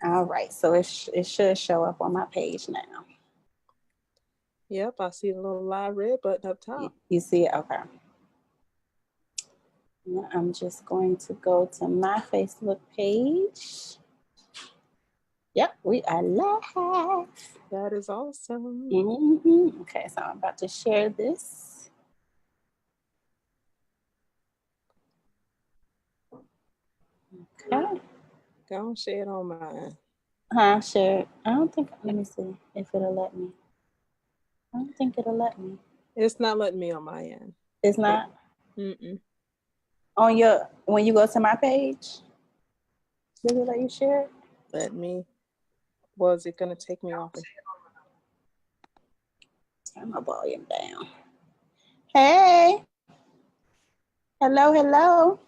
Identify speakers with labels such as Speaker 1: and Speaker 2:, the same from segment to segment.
Speaker 1: All right, so it should show up on my page now.
Speaker 2: Yep, I see the little live red button up top.
Speaker 1: You see it? Okay. Now I'm just going to go to my Facebook page. Yep, we are live.
Speaker 2: That is awesome.
Speaker 1: Okay, so I'm about to share this. Okay.
Speaker 2: Go and share it on mine.
Speaker 1: Share it. I don't think, let me see if it'll let me. I don't think it'll let me.
Speaker 2: It's not letting me on my end.
Speaker 1: It's not?
Speaker 2: Mm-mm.
Speaker 1: On your, when you go to my page, does it let you share it?
Speaker 2: Was it going to take me off?
Speaker 1: Turn my volume down. Hey. Hello, hello.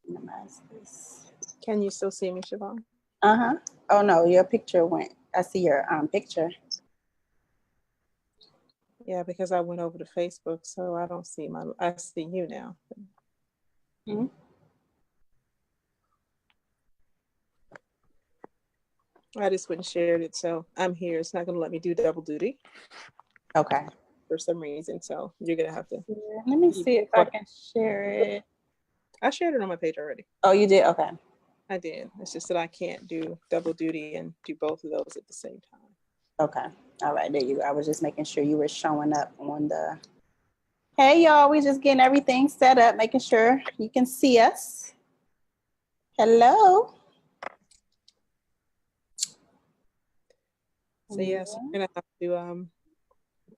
Speaker 1: Minimize this.
Speaker 2: Can you still see me, Siobhan?
Speaker 1: Uh-huh. Oh no, your picture went. I see your picture.
Speaker 2: Yeah, because I went over to Facebook, so I don't see I see you now.
Speaker 1: Mm-hmm.
Speaker 2: I just went and shared it, so I'm here. It's not going to let me do double duty.
Speaker 1: Okay.
Speaker 2: For some reason, so you're going to have to.
Speaker 1: Let me see if I can share it.
Speaker 2: I shared it on my page already.
Speaker 1: Oh, you did? Okay.
Speaker 2: I did. It's just that I can't do double duty and do both of those at the same time.
Speaker 1: Okay. All right, there you go. I was just making sure you were showing up on the... Hey, y'all. We just getting everything set up, making sure you can see us. Hello.
Speaker 2: So yes, you're going to have to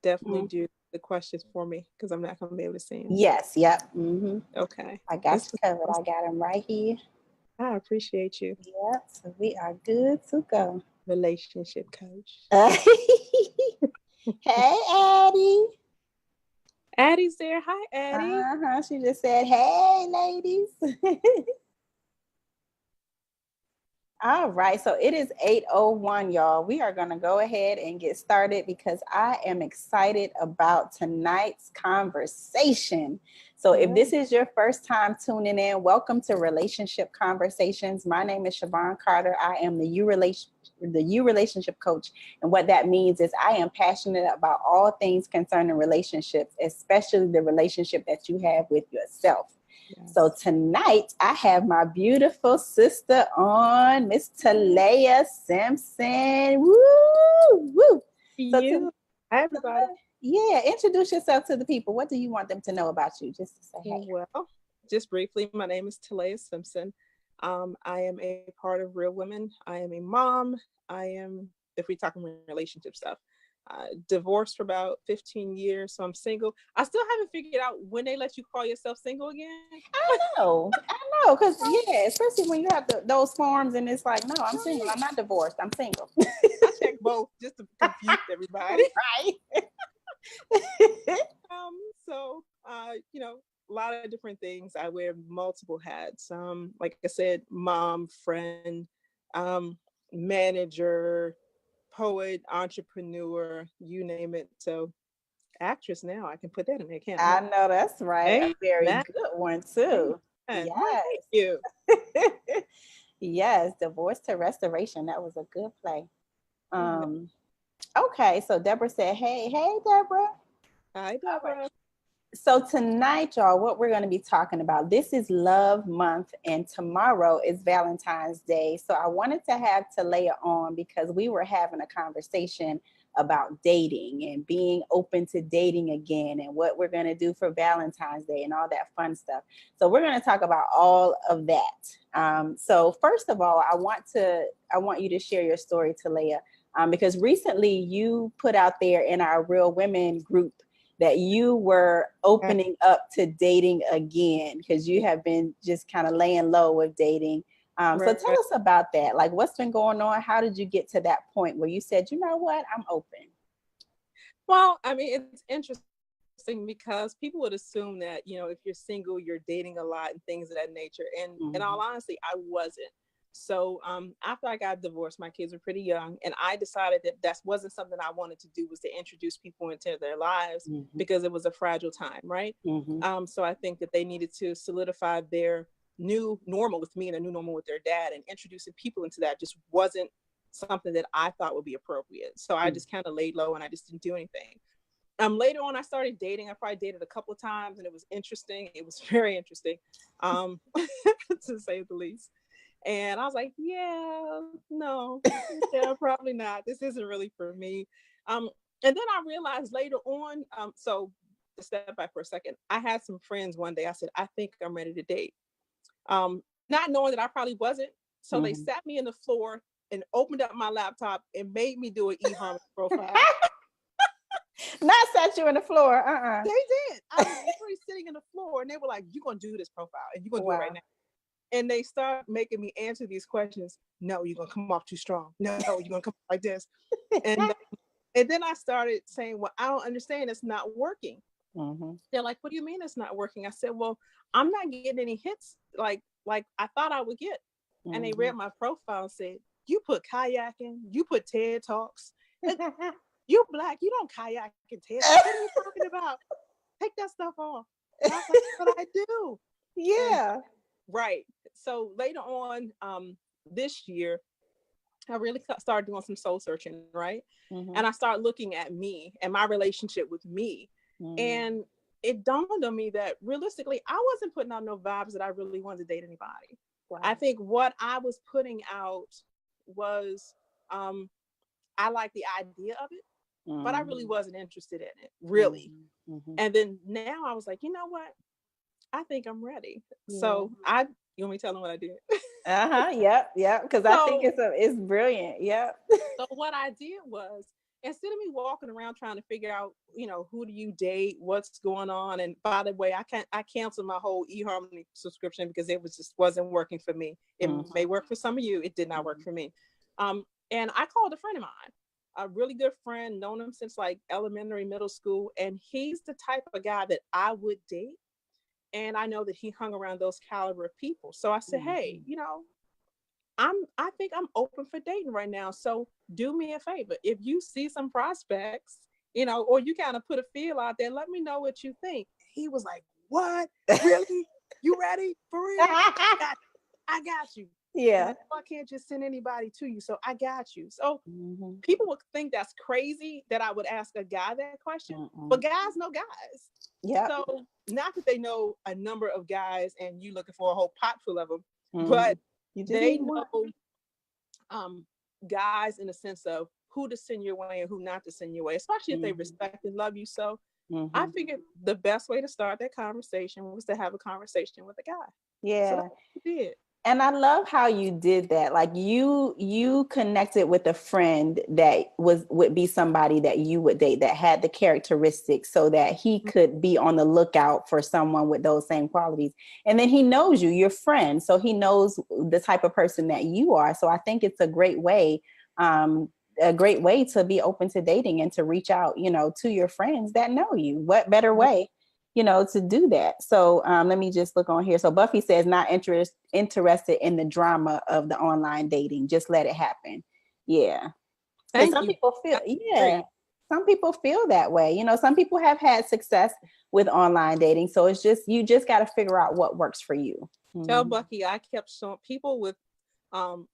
Speaker 2: definitely do the questions for me because I'm not going to be able to see them.
Speaker 1: Yes. Yep. Mm-hmm.
Speaker 2: Okay.
Speaker 1: I got you covered. I got them right here.
Speaker 2: I appreciate you.
Speaker 1: Yep. So we are good to go.
Speaker 2: Relationship coach.
Speaker 1: Hey, Addie.
Speaker 2: Addie's there. Hi, Addie.
Speaker 1: She just said, hey, ladies. All right, so it is 8:01, y'all. We are going to go ahead and get started because I am excited about tonight's conversation. So if this is your first time tuning in, welcome to Relationship Conversations. My name is Siobhan Carter. I am the U Relationship Coach. And what that means is I am passionate about all things concerning relationships, especially the relationship that you have with yourself. Yes. So tonight I have my beautiful sister on, Miss Talaya Simpson. Woo, woo.
Speaker 2: Hi, everybody.
Speaker 1: Yeah, introduce yourself to the people. What do you want them to know about you? Just to say hey.
Speaker 2: Well, just briefly, my name is Talaya Simpson. I am a part of Real Women. I am a mom. I am, if we're talking relationship stuff, divorced for about 15 years, so I'm single. I still haven't figured out when they let you call yourself single again.
Speaker 1: I know, because yeah, especially when you have those forms and it's like, no, I'm single. I'm not divorced. I'm single.
Speaker 2: I check both just to confuse everybody.
Speaker 1: Right.
Speaker 2: So, a lot of different things. I wear multiple hats. Like I said, mom, friend, manager, poet, entrepreneur, you name it. So actress now, I can put that in there, can't I?
Speaker 1: I know that's right. Hey, a very good one too.
Speaker 2: Yes. Thank you.
Speaker 1: Yes, Divorce to Restoration. That was a good play. Okay, so Deborah said, hey, Deborah.
Speaker 2: Hi, Deborah.
Speaker 1: Right. So tonight, y'all, what we're going to be talking about, this is Love Month and tomorrow is Valentine's Day. So I wanted to have Talaya on because we were having a conversation about dating and being open to dating again and what we're going to do for Valentine's Day and all that fun stuff. So we're going to talk about all of that. So first of all, I want you to share your story, Talaya, because recently you put out there in our Real Women group that you were opening up to dating again because you have been just kind of laying low with dating. So tell us about that. Like, what's been going on? How did you get to that point where you said, you know what, I'm open?
Speaker 2: Well, I mean, it's interesting because people would assume that, if you're single, you're dating a lot and things of that nature. And in all honesty, I wasn't. So after I got divorced, my kids were pretty young, and I decided that wasn't something I wanted to do, was to introduce people into their lives because it was a fragile time, right? So I think that they needed to solidify their new normal with me and a new normal with their dad, and introducing people into that just wasn't something that I thought would be appropriate. So I just kind of laid low and I just didn't do anything. Later on, I started dating. I probably dated a couple of times, and it was interesting. It was very interesting, to say the least. And I was like, yeah, no, yeah, probably not. This isn't really for me. And then I realized later on, so to step back for a second, I had some friends one day. I said, I think I'm ready to date. Not knowing that I probably wasn't. So they sat me in the floor and opened up my laptop and made me do an eHarmony profile.
Speaker 1: Not sat you in the floor.
Speaker 2: They did. I was literally sitting in the floor, and they were like, "You're gonna do this profile, and you're gonna do it right now." And they start making me answer these questions. No, you're gonna come off too strong. No, you're gonna come off like this. And then I started saying, "Well, I don't understand. It's not working." They're like, "What do you mean it's not working?" I said, "Well, I'm not getting any hits like I thought I would get." And they read my profile and said, "You put kayaking, you put TED Talks. You Black, you don't kayak and TED. What are you talking about? Take that stuff off." And I was like, "But I do."
Speaker 1: Yeah.
Speaker 2: And, right. So later on, this year, I really started doing some soul searching, right? And I started looking at me and my relationship with me. And it dawned on me that realistically, I wasn't putting out no vibes that I really wanted to date anybody. Wow. I think what I was putting out was, I like the idea of it, but I really wasn't interested in it, really. And then now I was like, you know what? I think I'm ready. Yeah. So you want me to tell them what I did?
Speaker 1: Yep. Because I think it's brilliant. Yep.
Speaker 2: So what I did was, instead of me walking around trying to figure out, who do you date, what's going on, and by the way, I canceled my whole eHarmony subscription because it wasn't working for me. It may work for some of you. It did not work for me. And I called a friend of mine, a really good friend, known him since like elementary, middle school, and he's the type of guy that I would date. And I know that he hung around those caliber of people. So I said, hey, I think I'm open for dating right now. So do me a favor. If you see some prospects, or you kind of put a feel out there, let me know what you think. He was like, what? Really? You ready? For real? I got you.
Speaker 1: Yeah.
Speaker 2: I can't just send anybody to you. So I got you. So people would think that's crazy that I would ask a guy that question, but guys know guys.
Speaker 1: Yeah.
Speaker 2: So not that they know a number of guys and you looking for a whole pot full of them, but they know guys in the sense of who to send your way and who not to send your way, especially if they respect and love you. So I figured the best way to start that conversation was to have a conversation with a guy.
Speaker 1: Yeah.
Speaker 2: So that's what we did.
Speaker 1: And I love how you did that. Like you connected with a friend that would be somebody that you would date, that had the characteristics, so that he could be on the lookout for someone with those same qualities. And then he knows you, your friend, so he knows the type of person that you are. So I think it's a great way to be open to dating and to reach out, to your friends that know you. What better way to do that. So let me just look on here. So Buffy says not interested in the drama of the online dating. Just let it happen. Yeah. And some people feel, some people feel that way. Some people have had success with online dating. So it's just, you just got to figure out what works for you.
Speaker 2: Tell Bucky, I kept showing people with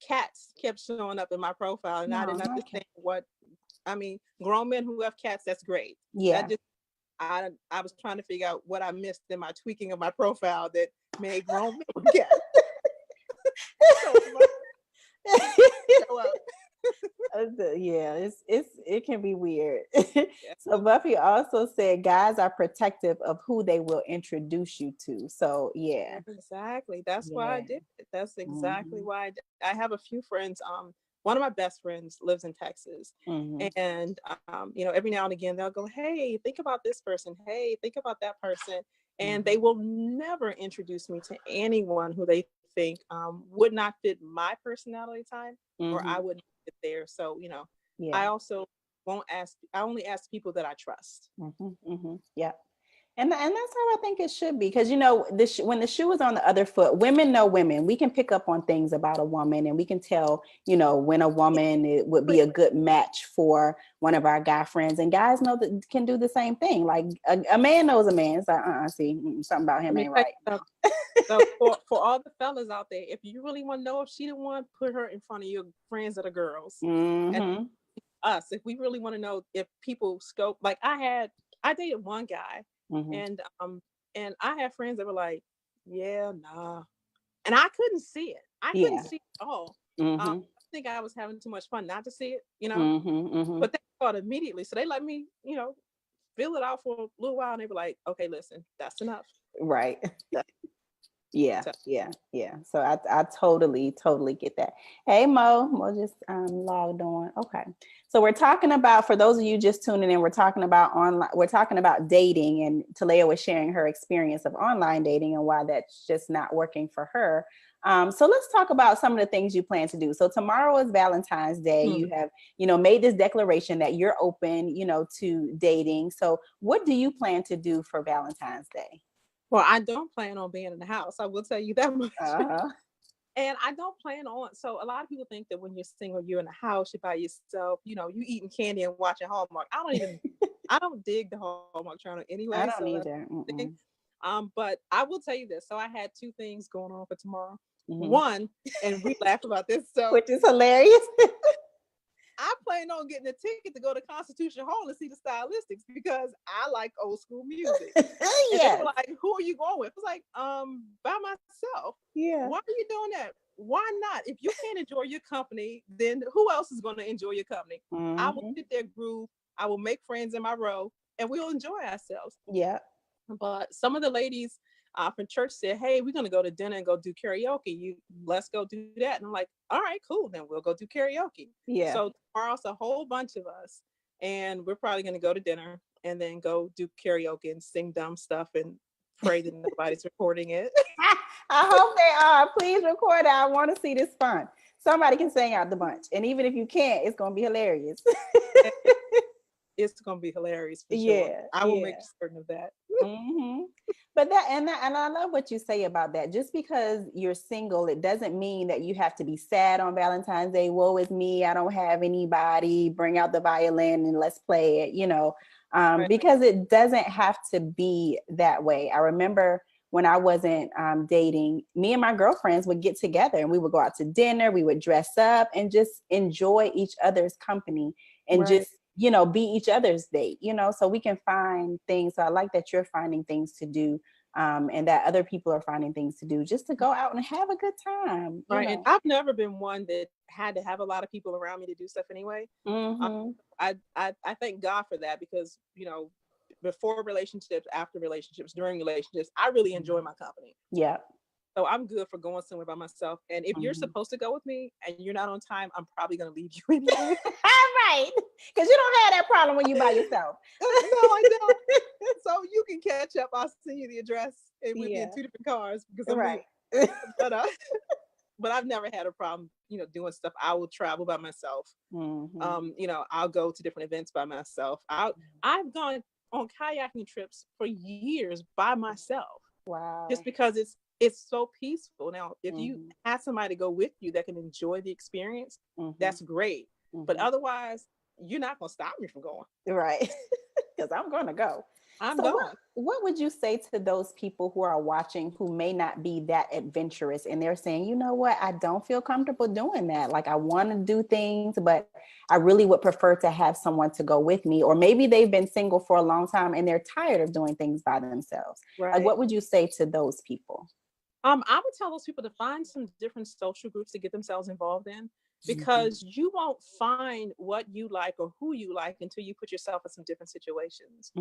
Speaker 2: cats kept showing up in my profile, and I didn't understand grown men who have cats, that's great.
Speaker 1: Yeah.
Speaker 2: I was trying to figure out what I missed in my tweaking of my profile that made grown men get.
Speaker 1: Yeah, it can be weird. So Buffy also said guys are protective of who they will introduce you to. So yeah.
Speaker 2: Exactly. That's why I did it. That's exactly why I did. I have a few friends. One of my best friends lives in Texas, and every now and again they'll go, "Hey, think about this person. Hey, think about that person," and they will never introduce me to anyone who they think would not fit my personality type, or I wouldn't fit there. So I also won't ask. I only ask people that I trust.
Speaker 1: Yeah. And that's how I think it should be. Because, when the shoe is on the other foot, women know women. We can pick up on things about a woman, and we can tell, when a woman would be a good match for one of our guy friends. And guys know that can do the same thing. Like a man knows a man. It's like, see, something about him ain't right.
Speaker 2: So for all the fellas out there, if you really want to know if she the one, put her in front of your friends that are girls.
Speaker 1: Mm-hmm.
Speaker 2: And us, if we really want to know if people scope, like I dated one guy,
Speaker 1: Mm-hmm.
Speaker 2: and I had friends that were like, yeah, nah, and I couldn't see it. I couldn't see it at all.
Speaker 1: Mm-hmm.
Speaker 2: I think I was having too much fun not to see it,
Speaker 1: Mm-hmm. Mm-hmm.
Speaker 2: But they thought immediately, so they let me, feel it out for a little while, and they were like, okay, listen, that's enough.
Speaker 1: Right.
Speaker 2: That's
Speaker 1: Yeah. So I totally get that. Hey Mo just logged on. Okay. So we're talking about, for those of you just tuning in, we're talking about dating, and Talaya was sharing her experience of online dating and why that's just not working for her. So let's talk about some of the things you plan to do. So tomorrow is Valentine's Day.
Speaker 2: Mm-hmm.
Speaker 1: You have, made this declaration that you're open, to dating. So what do you plan to do for Valentine's Day?
Speaker 2: Well, I don't plan on being in the house. I will tell you that much.
Speaker 1: Uh-huh.
Speaker 2: And I don't plan on. So a lot of people think that when you're single, you're in the house, you're by yourself. You eating candy and watching Hallmark. I don't dig the Hallmark channel anyway.
Speaker 1: I don't either.
Speaker 2: But I will tell you this. So I had two things going on for tomorrow.
Speaker 1: Mm-hmm.
Speaker 2: One, and we laughed about this. So
Speaker 1: which is hilarious.
Speaker 2: I plan on getting a ticket to go to Constitution Hall and see the Stylistics because I like old school music. And they were like, who are you going with? I was like, by myself.
Speaker 1: Yeah.
Speaker 2: Why are you doing that? Why not? If you can't enjoy your company, then who else is going to enjoy your company?
Speaker 1: Mm-hmm.
Speaker 2: I will sit there, groove. I will make friends in my row, and we'll enjoy ourselves.
Speaker 1: Yeah.
Speaker 2: But some of the ladies from church said, hey, we're going to go to dinner and go do karaoke. Let's go do that. And I'm like, all right, cool. Then we'll go do karaoke.
Speaker 1: Yeah.
Speaker 2: So tomorrow's a whole bunch of us, and we're probably going to go to dinner and then go do karaoke and sing dumb stuff and pray that nobody's recording it.
Speaker 1: I hope they are. Please record it. I want to see this fun. Somebody can sing out the bunch. And even if you can't, it's going to be hilarious.
Speaker 2: It's going to be hilarious for sure.
Speaker 1: Yeah,
Speaker 2: I will make certain of that.
Speaker 1: Mm-hmm. But and I love what you say about that. Just because you're single, it doesn't mean that you have to be sad on Valentine's Day. Woe is me, I don't have anybody. Bring out the violin and let's play it, right. Because it doesn't have to be that way. I remember when I wasn't dating, me and my girlfriends would get together and we would go out to dinner. We would dress up and just enjoy each other's company and
Speaker 2: right.
Speaker 1: just be each other's date, so we can find things. So I like that you're finding things to do, and that other people are finding things to do just to go out and have a good time.
Speaker 2: Right. And I've never been one that had to have a lot of people around me to do stuff anyway.
Speaker 1: Mm-hmm.
Speaker 2: I thank God for that because, before relationships, after relationships, during relationships, I really enjoy my company.
Speaker 1: Yeah.
Speaker 2: So I'm good for going somewhere by myself. And if you're supposed to go with me and you're not on time, I'm probably going to leave you anyway.
Speaker 1: Right. Because you don't have that problem when you're by yourself.
Speaker 2: No, I don't. So you can catch up. I'll send you the address and we'll be in two different cars because I'm
Speaker 1: right.
Speaker 2: But I've never had a problem, doing stuff. I will travel by myself.
Speaker 1: Mm-hmm.
Speaker 2: I'll go to different events by myself. I've gone on kayaking trips for years by myself.
Speaker 1: Wow.
Speaker 2: Just because it's so peaceful. Now, if you have somebody to go with you that can enjoy the experience, that's great. But otherwise, you're not going to stop me from going.
Speaker 1: Right. Because I'm going to go.
Speaker 2: I'm going.
Speaker 1: What would you say to those people who are watching who may not be that adventurous and they're saying, you know what, I don't feel comfortable doing that. Like I want to do things, but I really would prefer to have someone to go with me. Or maybe they've been single for a long time and they're tired of doing things by themselves.
Speaker 2: Right.
Speaker 1: Like, what would you say to those people?
Speaker 2: I would tell those people to find some different social groups to get themselves involved in, because you won't find what you like or who you like until you put yourself in some different situations.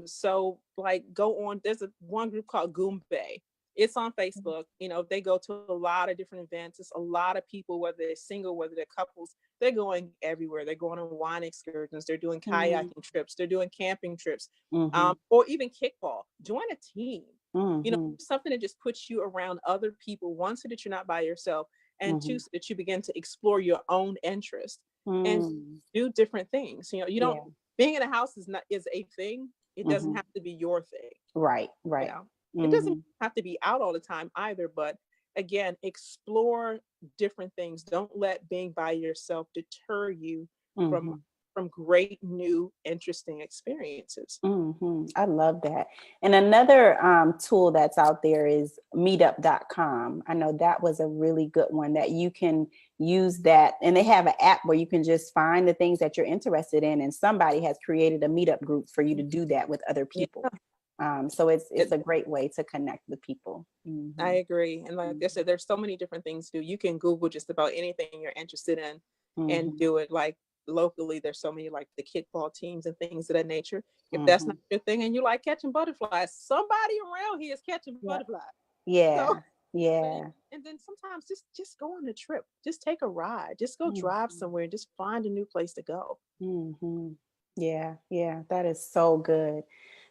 Speaker 2: So like go on, there's one group called Goombay. It's on Facebook. They go to a lot of different events. It's a lot of people, whether they're single, whether they're couples, they're going everywhere. They're going on wine excursions. They're doing kayaking trips. They're doing camping trips, or even kickball. Join a team. Something that just puts you around other people. One, so that you're not by yourself, and two, so that you begin to explore your own interest and do different things. You don't being in a house is a thing. It doesn't have to be your thing.
Speaker 1: Right. Right.
Speaker 2: Yeah. It doesn't
Speaker 1: Mm-hmm.
Speaker 2: have to be out all the time either, but again, explore different things. Don't let being by yourself deter you from
Speaker 1: Mm-hmm.
Speaker 2: great new interesting experiences.
Speaker 1: I love that. And another tool that's out there is meetup.com. I know that was a really good one that you can use that. And they have an app where you can just find the things that you're interested in. And somebody has created a meetup group for you to do that with other
Speaker 2: Yeah.
Speaker 1: people. So it's
Speaker 2: It,
Speaker 1: a great way to connect with people.
Speaker 2: I
Speaker 1: Mm-hmm.
Speaker 2: agree. And like I said, there's so many different things to do. You can Google just about anything you're interested in and
Speaker 1: Mm-hmm.
Speaker 2: do it. Like locally, there's so many like the kickball teams and things of that nature. If that's
Speaker 1: Mm-hmm.
Speaker 2: not your thing and you like catching butterflies, somebody around here is catching
Speaker 1: Yep.
Speaker 2: butterflies. So,
Speaker 1: Yeah.
Speaker 2: so yeah.
Speaker 1: Yeah.
Speaker 2: And then sometimes just go on a trip, just take a ride, just go drive
Speaker 1: Mm-hmm.
Speaker 2: somewhere and just find a new place to go.
Speaker 1: Hmm. Yeah, yeah, that is so good.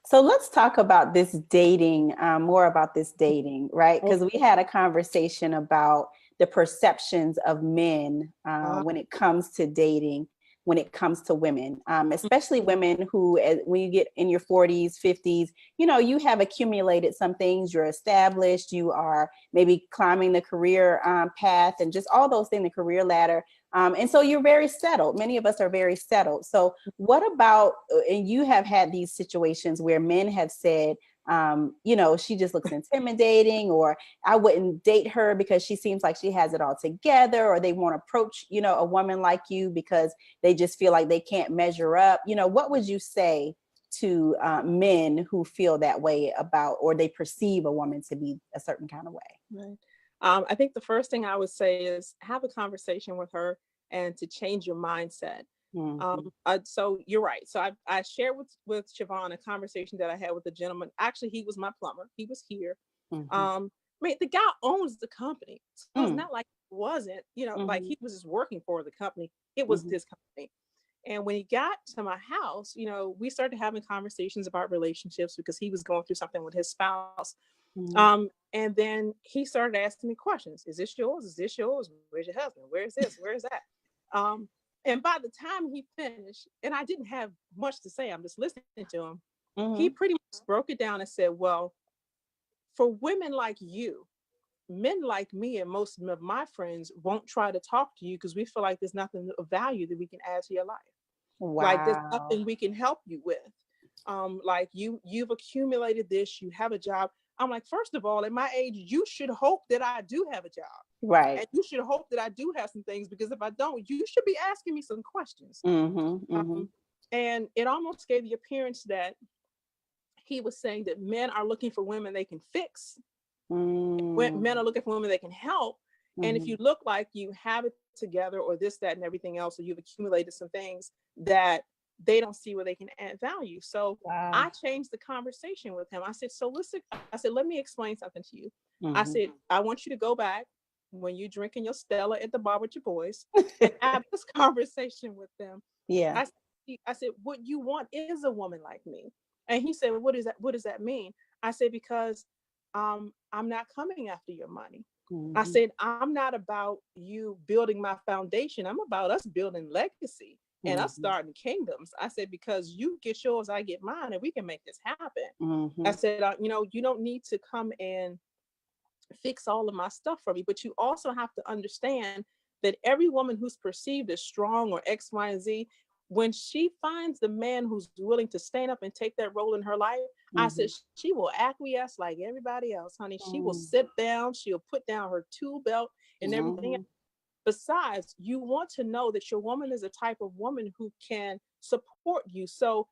Speaker 1: So let's talk about this dating, more about this dating, right?
Speaker 2: Oh,
Speaker 1: Because we had a conversation about the perceptions of men
Speaker 2: uh,
Speaker 1: when it comes to dating, when it comes to women, especially women who, when you get in your 40s, 50s, you have accumulated some things, you're established, you are maybe climbing the career path and just all those things, the career ladder. And so you're very settled. Many of us are very settled. So, what about, and you have had these situations where men have said, she just looks intimidating, or I wouldn't date her because she seems like she has it all together, or they won't approach, a woman like you because they just feel like they can't measure up. What would you say to men who feel that way about, or they perceive a woman to be a certain kind of way?
Speaker 2: right. I think the first thing I would say is have a conversation with her and to change your mindset.
Speaker 1: Mm-hmm.
Speaker 2: So you're right. So I shared with Siobhan a conversation that I had with a gentleman. Actually, he was my plumber. He was here.
Speaker 1: Mm-hmm.
Speaker 2: I mean, the guy owns the company, so it's
Speaker 1: Mm-hmm.
Speaker 2: not like it wasn't, like
Speaker 1: Mm-hmm.
Speaker 2: he was just working for the company. It was
Speaker 1: Mm-hmm.
Speaker 2: his company. And when he got to my house, we started having conversations about relationships because he was going through something with his spouse.
Speaker 1: Mm-hmm.
Speaker 2: And then he started asking me questions. Is this yours? Is this yours? Where's your husband? Where's this? Where's that? Um, and by the time he finished, and I didn't have much to say, I'm just listening to him. He
Speaker 1: Mm-hmm.
Speaker 2: pretty much broke it down and said, well, for women like you, men like me and most of my friends won't try to talk to you because we feel like there's nothing of value that we can add to your life. Like there's
Speaker 1: Wow.
Speaker 2: nothing we can help you with. Like you've accumulated this, you have a job. I'm like, first of all, at my age, you should hope that I do have a job.
Speaker 1: Right.
Speaker 2: And you should hope that I do have some things because if I don't, you should be asking me some questions.
Speaker 1: Mm-hmm. Mm-hmm.
Speaker 2: Um, and it almost gave the appearance that he was saying that men are looking for women they can fix. Men are looking for women they can help. And if
Speaker 1: Mm-hmm.
Speaker 2: you look like you have it together or this, that, and everything else, or you've accumulated some things that they don't see where they can add value. So I
Speaker 1: Wow.
Speaker 2: changed the conversation with him. I said, so listen, I said, let me explain something to you. I
Speaker 1: Mm-hmm.
Speaker 2: said, I want you to go back when you're drinking your Stella at the bar with your boys and have this conversation with them.
Speaker 1: Yeah.
Speaker 2: I said, what you want is a woman like me. And he said, what is that? What does that mean? I said, because I'm not coming after your money. I
Speaker 1: Mm-hmm.
Speaker 2: said, I'm not about you building my foundation. I'm about us building legacy and us
Speaker 1: Mm-hmm.
Speaker 2: starting kingdoms. I said, because you get yours, I get mine, and we can make this happen. I
Speaker 1: Mm-hmm.
Speaker 2: said, you don't need to come and fix all of my stuff for me, but you also have to understand that every woman who's perceived as strong or X, Y, and Z, when she finds the man who's willing to stand up and take that role in her life, I said
Speaker 1: Mm-hmm.
Speaker 2: she will acquiesce like everybody else, honey. She will
Speaker 1: Mm-hmm.
Speaker 2: sit down, she'll put down her tool belt and everything.
Speaker 1: Mm-hmm.
Speaker 2: Besides, you want to know that your woman is a type of woman who can support you. So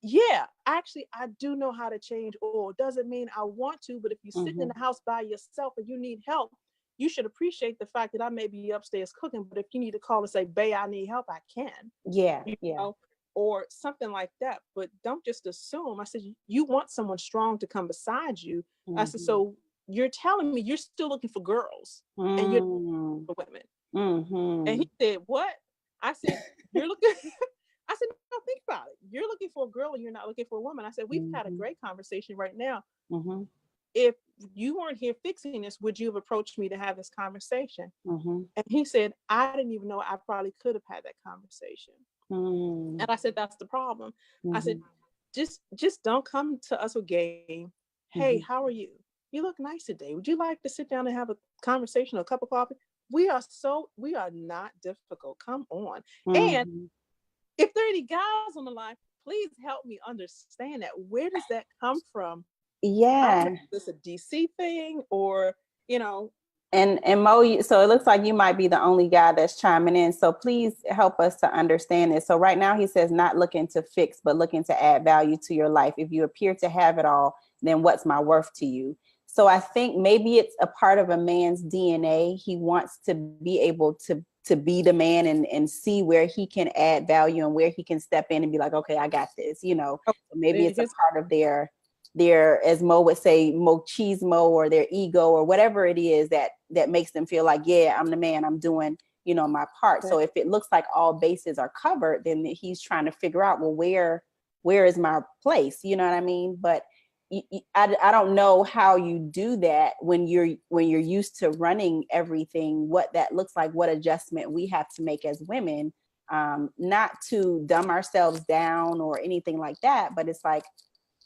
Speaker 2: yeah, actually, I do know how to change oil. Doesn't mean I want to, but if you're sitting in
Speaker 1: Mm-hmm.
Speaker 2: the house by yourself and you need help, you should appreciate the fact that I may be upstairs cooking. But if you need to call and say, "Babe, I need help," I can,
Speaker 1: Yeah.
Speaker 2: you
Speaker 1: Yeah.
Speaker 2: know, or something like that. But don't just assume. I said, you want someone strong to come beside you. I said,
Speaker 1: Mm-hmm.
Speaker 2: so you're telling me you're still looking for girls and you're
Speaker 1: Mm-hmm.
Speaker 2: looking for women. And
Speaker 1: Mm-hmm.
Speaker 2: he said, what? I said, you're looking. I said, no, think about it. You're looking for a girl and you're not looking for a woman. I said, we've had a
Speaker 1: Mm-hmm.
Speaker 2: great conversation right now.
Speaker 1: Mm-hmm.
Speaker 2: If you weren't here fixing this, would you have approached me to have this conversation?
Speaker 1: Mm-hmm.
Speaker 2: And he said, I didn't even know I probably could have had that conversation.
Speaker 1: Mm-hmm.
Speaker 2: And I said, that's the problem. I said,
Speaker 1: Mm-hmm.
Speaker 2: just don't come to us with game. Hey,
Speaker 1: Mm-hmm.
Speaker 2: how are you? You look nice today. Would you like to sit down and have a conversation or a cup of coffee? We are not difficult. Come on. And
Speaker 1: Mm-hmm.
Speaker 2: if there are any guys on the line, please help me understand that. Where does that come from? I don't know
Speaker 1: Yeah.
Speaker 2: if it's a DC thing or, you know,
Speaker 1: And Mo, so it looks like you might be the only guy that's chiming in. So please help us to understand this. So right now he says not looking to fix, but looking to add value to your life. If you appear to have it all, then what's my worth to you? So I think maybe it's a part of a man's DNA. He wants to be able to be the man and see where he can add value and where he can step in and be like, okay, I got this, you know. So maybe it's a
Speaker 2: his
Speaker 1: part of their, as Mo would say, machismo, or their ego, or whatever it is that makes them feel like, yeah, I'm the man, I'm doing, you know, my part. So if it looks like all bases are covered, then he's trying to figure out, well, where is my place? You know what I mean? But I don't know how you do that when you're used to running everything, what that looks like, what adjustment we have to make as women, not to dumb ourselves down or anything like that, but it's like,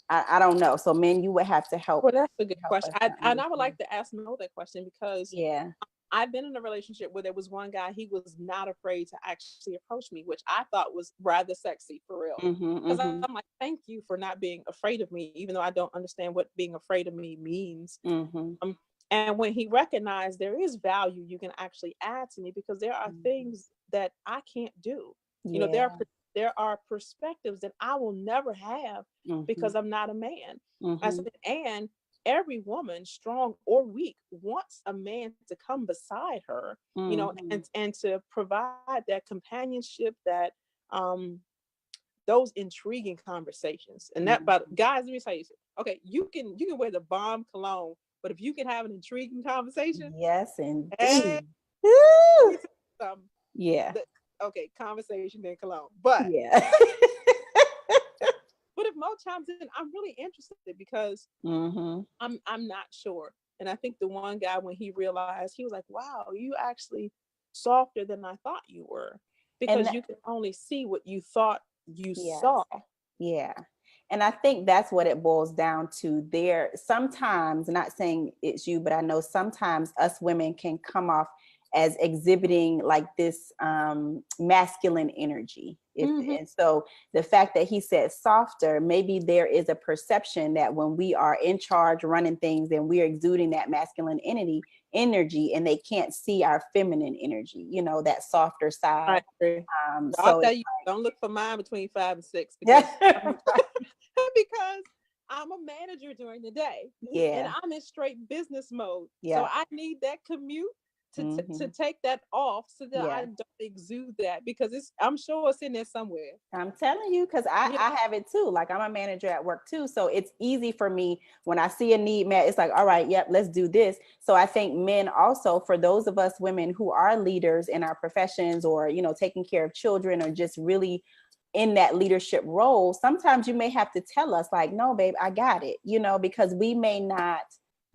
Speaker 1: I don't know. So men, you would have to
Speaker 2: Well, that's a good
Speaker 1: help
Speaker 2: question.
Speaker 1: us to
Speaker 2: And I would
Speaker 1: understand.
Speaker 2: like to ask Mo that question because
Speaker 1: Yeah.
Speaker 2: I've been in a relationship where there was one guy, he was not afraid to actually approach me, which I thought was rather sexy for real.
Speaker 1: Mm-hmm,
Speaker 2: Because
Speaker 1: mm-hmm,
Speaker 2: I'm like, thank you for not being afraid of me, even though I don't understand what being afraid of me means.
Speaker 1: mm-hmm,
Speaker 2: Um, and when he recognized there is value you can actually add to me, because there are
Speaker 1: mm-hmm.
Speaker 2: things that I can't do. You know,
Speaker 1: Yeah.
Speaker 2: there are perspectives that I will never have
Speaker 1: Mm-hmm,
Speaker 2: because I'm not a man. I
Speaker 1: mm-hmm,
Speaker 2: said, and every woman, strong or weak, wants a man to come beside her, you know,
Speaker 1: mm-hmm,
Speaker 2: and to provide that companionship, that um those intriguing conversations. And that, but
Speaker 1: mm-hmm.
Speaker 2: guys, let me tell you, okay, you can wear the bomb cologne, but if you can have an intriguing conversation,
Speaker 1: Yes,
Speaker 2: hey,
Speaker 1: indeed.
Speaker 2: let
Speaker 1: Woo!
Speaker 2: me tell you something.
Speaker 1: Yeah.
Speaker 2: The, okay, conversation then cologne. But
Speaker 1: Yeah.
Speaker 2: if Mo chimes in, I'm really interested because
Speaker 1: Mm-hmm.
Speaker 2: I'm not sure. And I think the one guy, when he realized, he was like, wow, you actually softer than I thought you were,
Speaker 1: And
Speaker 2: because you can only see what you thought you saw.
Speaker 1: yes. Yeah. And I think that's what it boils down to. There sometimes, not saying it's you, but I know sometimes us women can come off as exhibiting like this masculine energy. If
Speaker 2: Mm-hmm.
Speaker 1: and so the fact that he said softer, maybe there is a perception that when we are in charge running things, then we're exuding that masculine energy, and they can't see our feminine energy, you know, that softer
Speaker 2: I
Speaker 1: side.
Speaker 2: agree. I'll
Speaker 1: So
Speaker 2: tell
Speaker 1: it's
Speaker 2: you, don't look for mine between 5 and 6, because
Speaker 1: yeah.
Speaker 2: because I'm a manager during the day and
Speaker 1: Yeah.
Speaker 2: I'm in straight business mode. So
Speaker 1: Yeah.
Speaker 2: I need that commute to
Speaker 1: Mm-hmm.
Speaker 2: take that off so that I
Speaker 1: Yeah.
Speaker 2: don't exude that, because I'm sure it's in there somewhere.
Speaker 1: I'm telling you, because I,
Speaker 2: Yeah.
Speaker 1: I have it too. Like I'm a manager at work too. So it's easy for me when I see a need met. It's like, all right, yep, let's do this. So I think men also, for those of us women who are leaders in our professions, or, you know, taking care of children, or just really in that leadership role, sometimes you may have to tell us like, no, babe, I got it, you know, because we may not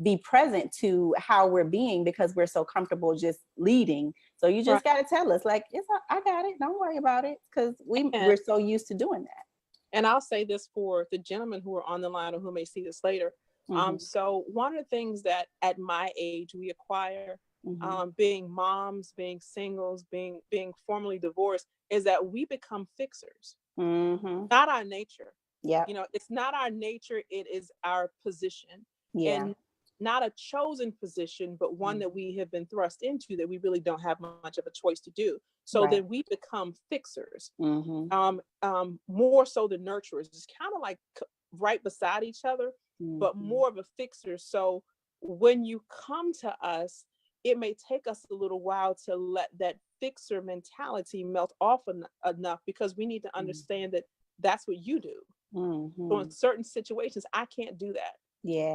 Speaker 1: be present to how we're being because we're so comfortable just leading. So you
Speaker 2: Right.
Speaker 1: just got to tell us like, I got it, don't worry about it, because we're
Speaker 2: And
Speaker 1: so used to doing that.
Speaker 2: and I'll say this for the gentlemen who are on the line or who may see this later.
Speaker 1: Mm-hmm,
Speaker 2: So one of the things that at my age we acquire,
Speaker 1: mm-hmm,
Speaker 2: being moms, being singles, being formerly divorced, is that we become fixers.
Speaker 1: mm-hmm.
Speaker 2: Not our nature.
Speaker 1: Yep.
Speaker 2: You know, it's not our nature, it is our position.
Speaker 1: Yeah.
Speaker 2: And not a chosen position, but one that
Speaker 1: Mm-hmm.
Speaker 2: we have been thrust into, that we really don't have much of a choice to do. So then
Speaker 1: Right.
Speaker 2: we become fixers,
Speaker 1: Mm-hmm,
Speaker 2: more so than nurturers. It's kind of like right beside each other, but
Speaker 1: mm-hmm,
Speaker 2: more of a fixer. So when you come to us, it may take us a little while to let that fixer mentality melt off enough, because we need to understand that that's what you do. So in
Speaker 1: mm-hmm.
Speaker 2: certain situations, I can't do that,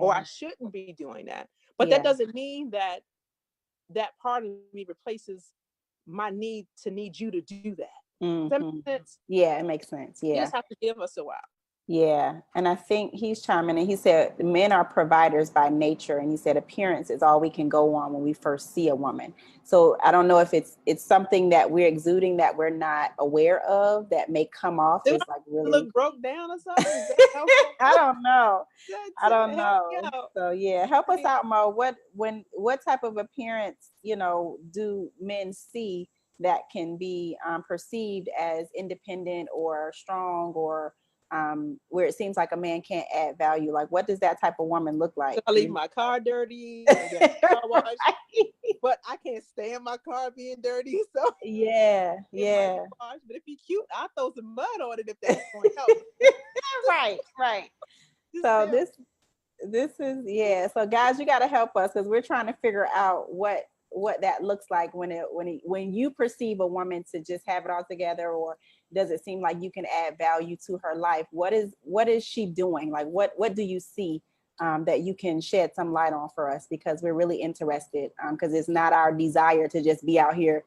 Speaker 2: or I
Speaker 1: Yeah.
Speaker 2: shouldn't be doing that. But that
Speaker 1: Yeah.
Speaker 2: doesn't mean that that part of me replaces my need to need you to do that. Does that
Speaker 1: Mm-hmm.
Speaker 2: make sense?
Speaker 1: Yeah, it makes sense.
Speaker 2: You
Speaker 1: Yeah.
Speaker 2: just have to give us a while.
Speaker 1: Yeah. And I think he's chiming in. He said men are providers by nature. And he said appearance is all we can go on when we first see a woman. So I don't know if it's something that we're exuding that we're not aware of that may come off
Speaker 2: Do
Speaker 1: as
Speaker 2: I
Speaker 1: like really
Speaker 2: look broke down or something? Is that
Speaker 1: I don't know. I don't
Speaker 2: help me
Speaker 1: know.
Speaker 2: out?
Speaker 1: So yeah, help us out, Mo. What type of appearance, do men see that can be perceived as independent or strong or where it seems like a man can't add value? Like, what does that type of woman look
Speaker 2: Should
Speaker 1: like?
Speaker 2: I leave my car dirty? I got car wash,
Speaker 1: Right.
Speaker 2: but I can't stand my car being dirty, so
Speaker 1: Yeah,
Speaker 2: it might be
Speaker 1: yeah.
Speaker 2: washed. But if you're cute, I'll throw some mud on it if that's going to help.
Speaker 1: Right, right.
Speaker 2: Just
Speaker 1: So
Speaker 2: there.
Speaker 1: this is, yeah. So guys, you got to help us because we're trying to figure out what that looks like when you perceive a woman to just have it all together, or does it seem like you can add value to her life? What is she doing? Like what do you see that you can shed some light on for us, because we're really interested, because it's not our desire to just be out here,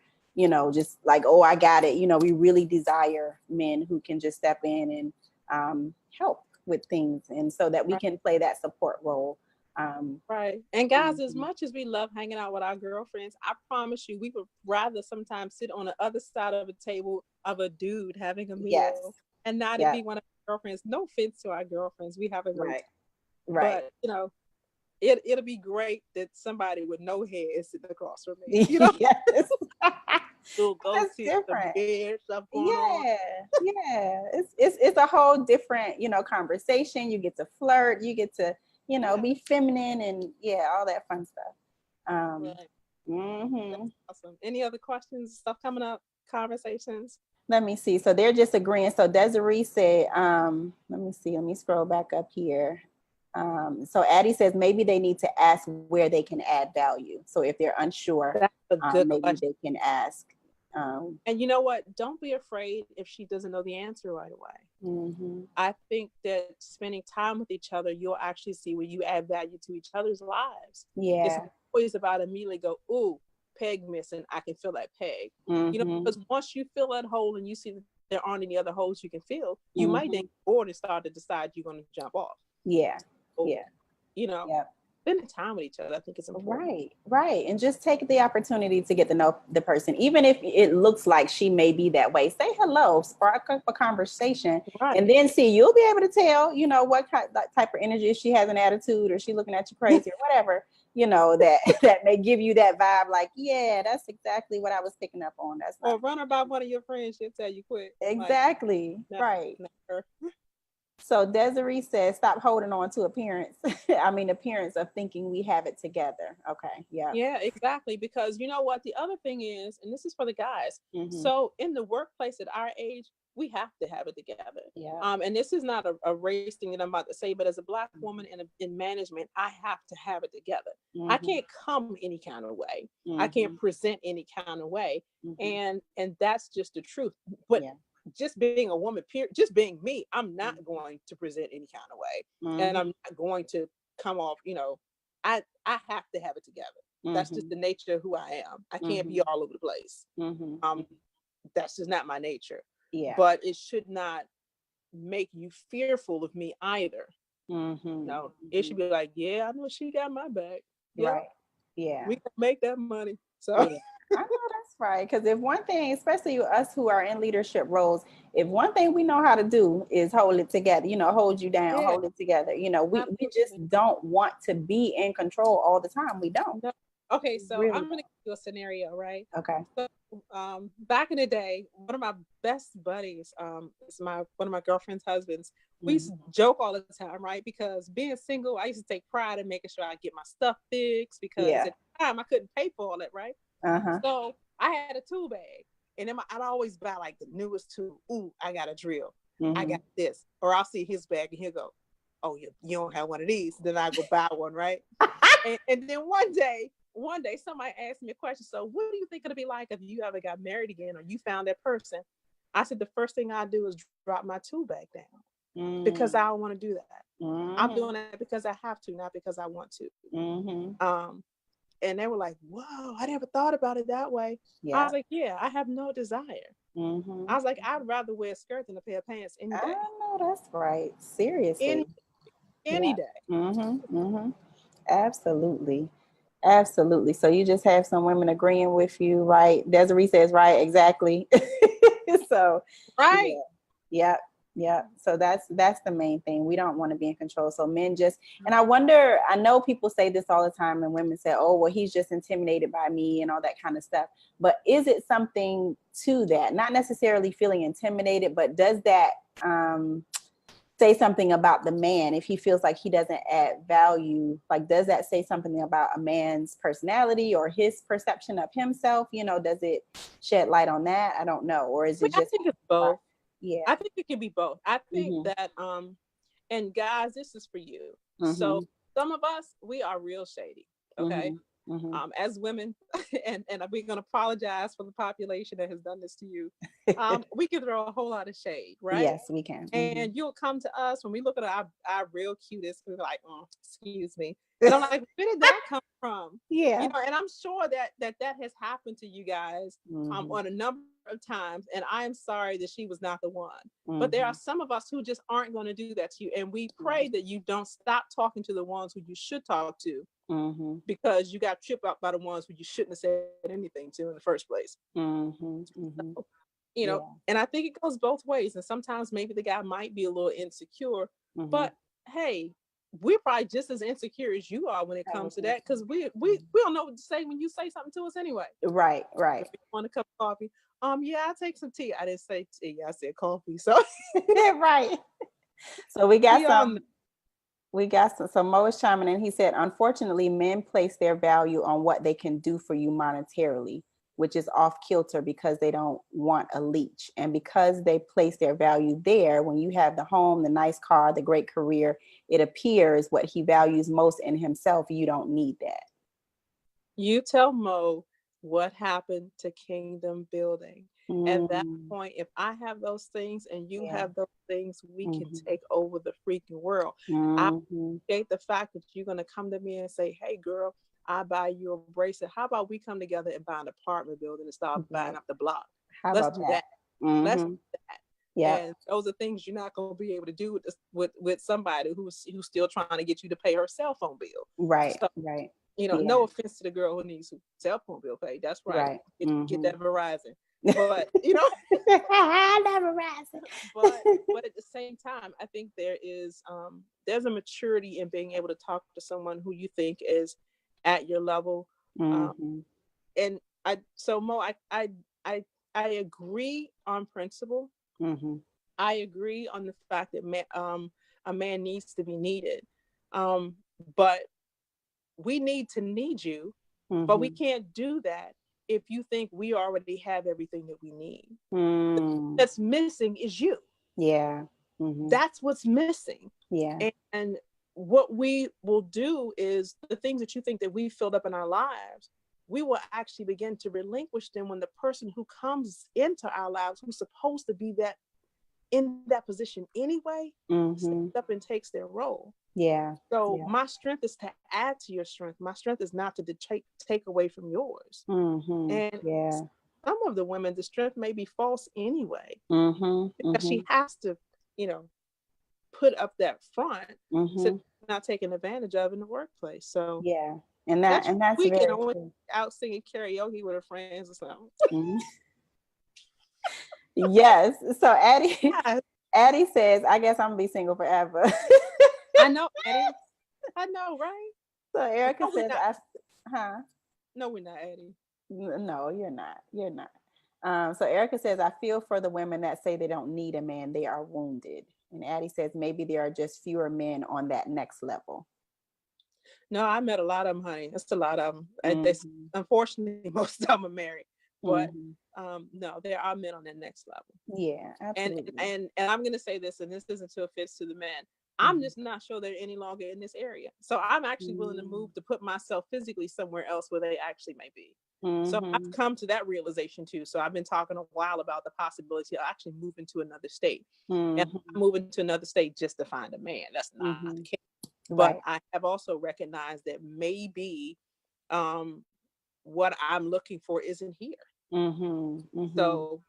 Speaker 1: just like, oh, I got it. We really desire men who can just step in and help with things, and so that we
Speaker 2: Right.
Speaker 1: can play that support role. Um,
Speaker 2: Right. And guys, as
Speaker 1: mhm.
Speaker 2: much as we love hanging out with our girlfriends, I promise you, we would rather sometimes sit on the other side of a table of a dude having a
Speaker 1: Yes.
Speaker 2: meal and not it
Speaker 1: Yep.
Speaker 2: be one of our girlfriends. No offense to our girlfriends. We have a great
Speaker 1: Right.
Speaker 2: time.
Speaker 1: Right.
Speaker 2: But, it'll be great that somebody with no hair is sitting across from me. You know,
Speaker 1: Yes.
Speaker 2: little
Speaker 1: That's
Speaker 2: goatee, some
Speaker 1: different.
Speaker 2: beard stuff going on.
Speaker 1: Yeah. Yeah. It's a whole different, conversation. You get to flirt, you get to,
Speaker 2: Yeah.
Speaker 1: be feminine, and yeah, all that fun stuff. Um,
Speaker 2: Right. That's
Speaker 1: mhm.
Speaker 2: awesome. Any other questions, stuff coming up, conversations?
Speaker 1: Let me see. So they're just agreeing. So Desiree said, let me see, let me scroll back up here. So Addie says maybe they need to ask where they can add value. So if they're unsure,
Speaker 2: That's a good
Speaker 1: maybe
Speaker 2: question.
Speaker 1: they can ask. Um,
Speaker 2: And you know what? Don't be afraid if she doesn't know the answer right away.
Speaker 1: mhm.
Speaker 2: I think that spending time with each other, you'll actually see where you add value to each other's lives. It's not
Speaker 1: Yeah.
Speaker 2: always about immediately go, ooh, peg missing. I can fill that peg.
Speaker 1: Mhm.
Speaker 2: Because once you fill that hole and you see that there aren't any other holes you can fill, you might then
Speaker 1: Mhm.
Speaker 2: get bored and start to decide you're going to jump off.
Speaker 1: Yeah.
Speaker 2: So,
Speaker 1: Yeah.
Speaker 2: you know,
Speaker 1: Yeah.
Speaker 2: spending time with each other, I think is important.
Speaker 1: Right, right. And just take the opportunity to get to know the person. Even if it looks like she may be that way, say hello, spark up a conversation, and
Speaker 2: Right.
Speaker 1: then see, you'll be able to tell, what type of energy, if she has an attitude or she looking at you crazy or whatever, that that may give you that vibe like, yeah, that's exactly what I was picking up on. That's not
Speaker 2: Or run her by one of your friends, she'll tell you quick. Like,
Speaker 1: exactly
Speaker 2: not,
Speaker 1: right.
Speaker 2: not her.
Speaker 1: So Desiree says, stop holding on to appearance. I mean, appearance of thinking we have it together. Okay. Yeah.
Speaker 2: Yeah, exactly. Because you know what? The other thing is, and this is for the guys.
Speaker 1: Mm-hmm.
Speaker 2: So in the workplace at our age, we have to have it together.
Speaker 1: Yeah.
Speaker 2: And this is not a race thing that I'm about to say, but as a Black woman in management, I have to have it together. I
Speaker 1: Mm-hmm.
Speaker 2: can't come any kind of way. I
Speaker 1: Mm-hmm.
Speaker 2: can't present any kind of way,
Speaker 1: Mm-hmm.
Speaker 2: and that's just the truth. But
Speaker 1: Yeah.
Speaker 2: just being a woman, just being me, I'm not
Speaker 1: Mm-hmm.
Speaker 2: going to present any kind of way, and
Speaker 1: Mm-hmm.
Speaker 2: I'm not going to come off. I have to have it together. That's just
Speaker 1: Mm-hmm.
Speaker 2: the nature of who I am. I can't be
Speaker 1: Mm-hmm.
Speaker 2: all over the place.
Speaker 1: Mm-hmm.
Speaker 2: Um, that's just not my nature.
Speaker 1: Yeah.
Speaker 2: But it should not make you fearful of me either.
Speaker 1: Mm-hmm.
Speaker 2: No, it
Speaker 1: Mm-hmm.
Speaker 2: should be like, yeah, I know she got my back. Yep,
Speaker 1: Right. Yeah.
Speaker 2: we can make that money. So
Speaker 1: Yeah. I know that's right. Because if one thing, especially us who are in leadership roles, if one thing we know how to do is hold it together, hold you down,
Speaker 2: yeah,
Speaker 1: hold it together. We just
Speaker 2: absolutely.
Speaker 1: don't want to be in control all the time. We don't.
Speaker 2: No. Okay,
Speaker 1: We
Speaker 2: so
Speaker 1: really
Speaker 2: I'm gonna give you a scenario, right?
Speaker 1: don't. Okay.
Speaker 2: So, back in the day, one of my best buddies, is one of my girlfriend's husbands. We used to
Speaker 1: Mm-hmm.
Speaker 2: joke all the time, right? Because being single, I used to take pride in making sure I get my stuff fixed because
Speaker 1: Yeah.
Speaker 2: at the time I couldn't pay for all that, right?
Speaker 1: Uh-huh.
Speaker 2: So I had a tool bag, and then I'd always buy like the newest tool. Ooh, I got a drill. I
Speaker 1: Mm-hmm.
Speaker 2: got this, or I'll see his bag and he'll go, "Oh, you don't have one of these." Then I go buy one, right? And then one day somebody asked me a question. So what do you think it'll be like if you ever got married again or you found that person? I said the first thing I do is drop my tool bag down because I don't want to do that. I'm
Speaker 1: Mm-hmm.
Speaker 2: doing that because I have to, not because I want to.
Speaker 1: Mm-hmm.
Speaker 2: Um, and they were like, "Whoa, I never thought about it that way." I
Speaker 1: Yeah.
Speaker 2: was like, "Yeah, I have no desire." I was like, I'd rather wear a skirt than a pair of pants any
Speaker 1: I
Speaker 2: day.
Speaker 1: know that's right. Seriously.
Speaker 2: Any
Speaker 1: Yeah.
Speaker 2: any day.
Speaker 1: Absolutely. Absolutely. So you just have some women agreeing with you, right? Desiree says, right, exactly. So
Speaker 2: Right.
Speaker 1: yeah. Yeah. Yeah. So that's the main thing. We don't want to be in control. So men just, and I wonder, I know people say this all the time and women say, oh, well, he's just intimidated by me and all that kind of stuff. But is it something to that? Not necessarily feeling intimidated, but does that say something about the man if he feels like he doesn't add value? Like, does that say something about a man's personality or his perception of himself? Does it shed light on that? I don't know. Or is
Speaker 2: I mean,
Speaker 1: it
Speaker 2: I
Speaker 1: just,
Speaker 2: think it's both.
Speaker 1: yeah.
Speaker 2: I think it can be both. I think
Speaker 1: Mm-hmm.
Speaker 2: that and guys, this is for you. So
Speaker 1: Mm-hmm.
Speaker 2: some of us, we are real shady. Okay.
Speaker 1: Mm-hmm. Mm-hmm.
Speaker 2: As women, and we're gonna apologize for the population that has done this to you. We can throw a whole lot of shade, right?
Speaker 1: Yes, we can. Mm-hmm.
Speaker 2: And you'll come to us when we look at our real cutest, we're like, oh, excuse me. And I'm like, where did that come from?
Speaker 1: Yeah.
Speaker 2: And I'm sure that has happened to you guys
Speaker 1: Mm-hmm.
Speaker 2: on a number of times. And I am sorry that she was not the one. But there
Speaker 1: Mm-hmm.
Speaker 2: are some of us who just aren't going to do that to you. And we pray that you don't stop talking to the ones who you should talk to,
Speaker 1: Mm-hmm.
Speaker 2: because you got tripped up by the ones who you shouldn't have said anything to in the first place.
Speaker 1: Mm-hmm. Mm-hmm. Yeah.
Speaker 2: And I think it goes both ways. And sometimes maybe the guy might be a little insecure,
Speaker 1: Mm-hmm.
Speaker 2: but hey, we're probably just as insecure as you are when it
Speaker 1: I
Speaker 2: comes
Speaker 1: was
Speaker 2: to
Speaker 1: gonna
Speaker 2: that, because we don't know what to say when you say something to us anyway.
Speaker 1: say. Right, right.
Speaker 2: If you want a cup of coffee, yeah, I'll take some tea. I didn't say tea, I said coffee. So
Speaker 1: Right. So we got
Speaker 2: we all know.
Speaker 1: some. We got some. So Mo is chiming in. He said, unfortunately, men place their value on what they can do for you monetarily, which is off kilter because they don't want a leech. And because they place their value there, when you have the home, the nice car, the great career, it appears what he values most in himself, you don't need that.
Speaker 2: You tell Mo what happened to kingdom building. At that
Speaker 1: Mm,
Speaker 2: point, if I have those things and you
Speaker 1: yeah.
Speaker 2: have those things, we can
Speaker 1: Mm-hmm.
Speaker 2: take over the freaking world. I
Speaker 1: Mm-hmm.
Speaker 2: appreciate the fact that you're going to come to me and say, hey, girl, I buy you a bracelet. How about we come together and buy an apartment building and start buying
Speaker 1: Right.
Speaker 2: up the block?
Speaker 1: How
Speaker 2: Let's
Speaker 1: about
Speaker 2: do
Speaker 1: that?
Speaker 2: that. Let's
Speaker 1: Mm-hmm.
Speaker 2: do that.
Speaker 1: Yep.
Speaker 2: And those are things you're not going to be able to do with somebody who's still trying to get you to pay her cell phone bill.
Speaker 1: Right.
Speaker 2: So
Speaker 1: Right. Yeah.
Speaker 2: no offense to the girl who needs a cell phone bill paid. That's right.
Speaker 1: Right.
Speaker 2: Get
Speaker 1: Mm-hmm.
Speaker 2: that Verizon. But
Speaker 1: Never rising.
Speaker 2: but at the same time, I think there's a maturity in being able to talk to someone who you think is at your level. Um,
Speaker 1: Mm-hmm.
Speaker 2: and Mo, I I agree on principle.
Speaker 1: Mm-hmm.
Speaker 2: I agree on the fact that a man needs to be needed. But we need to need you, but we
Speaker 1: Mm-hmm.
Speaker 2: can't do that if you think we already have everything that we need.
Speaker 1: Mm.
Speaker 2: That's missing is you.
Speaker 1: Yeah. Mm-hmm.
Speaker 2: That's what's missing.
Speaker 1: Yeah.
Speaker 2: And what we will do is the things that you think that we filled up in our lives, we will actually begin to relinquish them when the person who comes into our lives, who's supposed to be that in that position anyway, steps
Speaker 1: Mm-hmm.
Speaker 2: up and takes their role.
Speaker 1: Yeah.
Speaker 2: So
Speaker 1: Yeah.
Speaker 2: my strength is to add to your strength. My strength is not to take away from yours.
Speaker 1: Mm-hmm.
Speaker 2: And
Speaker 1: Yeah.
Speaker 2: some of the women, the strength may be false anyway,
Speaker 1: Mm-hmm.
Speaker 2: because
Speaker 1: Mm-hmm.
Speaker 2: she has to, you know, put up that front so
Speaker 1: Mm-hmm.
Speaker 2: not taken advantage of in the workplace. So
Speaker 1: Yeah. And
Speaker 2: that's
Speaker 1: that's
Speaker 2: weekend
Speaker 1: very
Speaker 2: I went
Speaker 1: true.
Speaker 2: out singing karaoke with her friends or something.
Speaker 1: Mm-hmm. Yes. So Addie
Speaker 2: Yeah,
Speaker 1: Addie says, I guess I'm gonna be single forever.
Speaker 2: I know, Eddie. I know, right?
Speaker 1: So Erica
Speaker 2: No, we're
Speaker 1: says,
Speaker 2: not.
Speaker 1: huh?
Speaker 2: No, we're not, Eddie.
Speaker 1: No, you're not. You're not. So Erica says, I feel for the women that say they don't need a man, they are wounded. And Addie says, maybe there are just fewer men on that next level.
Speaker 2: No, I met a lot of them, honey. That's a lot of them.
Speaker 1: Mm-hmm.
Speaker 2: Unfortunately, most of them are married. But
Speaker 1: Mm-hmm.
Speaker 2: no, there are men on that next level.
Speaker 1: Yeah,
Speaker 2: And
Speaker 1: absolutely.
Speaker 2: and I'm gonna say this, and this isn't to offense to the men. I'm
Speaker 1: Mm-hmm.
Speaker 2: just not sure they're any longer in this area. So I'm actually willing to move to put myself physically somewhere else where they actually may be. So I've
Speaker 1: Mm-hmm.
Speaker 2: come to that realization too. So I've been talking a while about the possibility of actually moving to another state. And
Speaker 1: Mm-hmm.
Speaker 2: I'm moving to another state just to find a man. That's not the
Speaker 1: Mm-hmm.
Speaker 2: case. But
Speaker 1: Right.
Speaker 2: I have also recognized that maybe um, what I'm looking for isn't here.
Speaker 1: Mm-hmm. Mm-hmm.
Speaker 2: So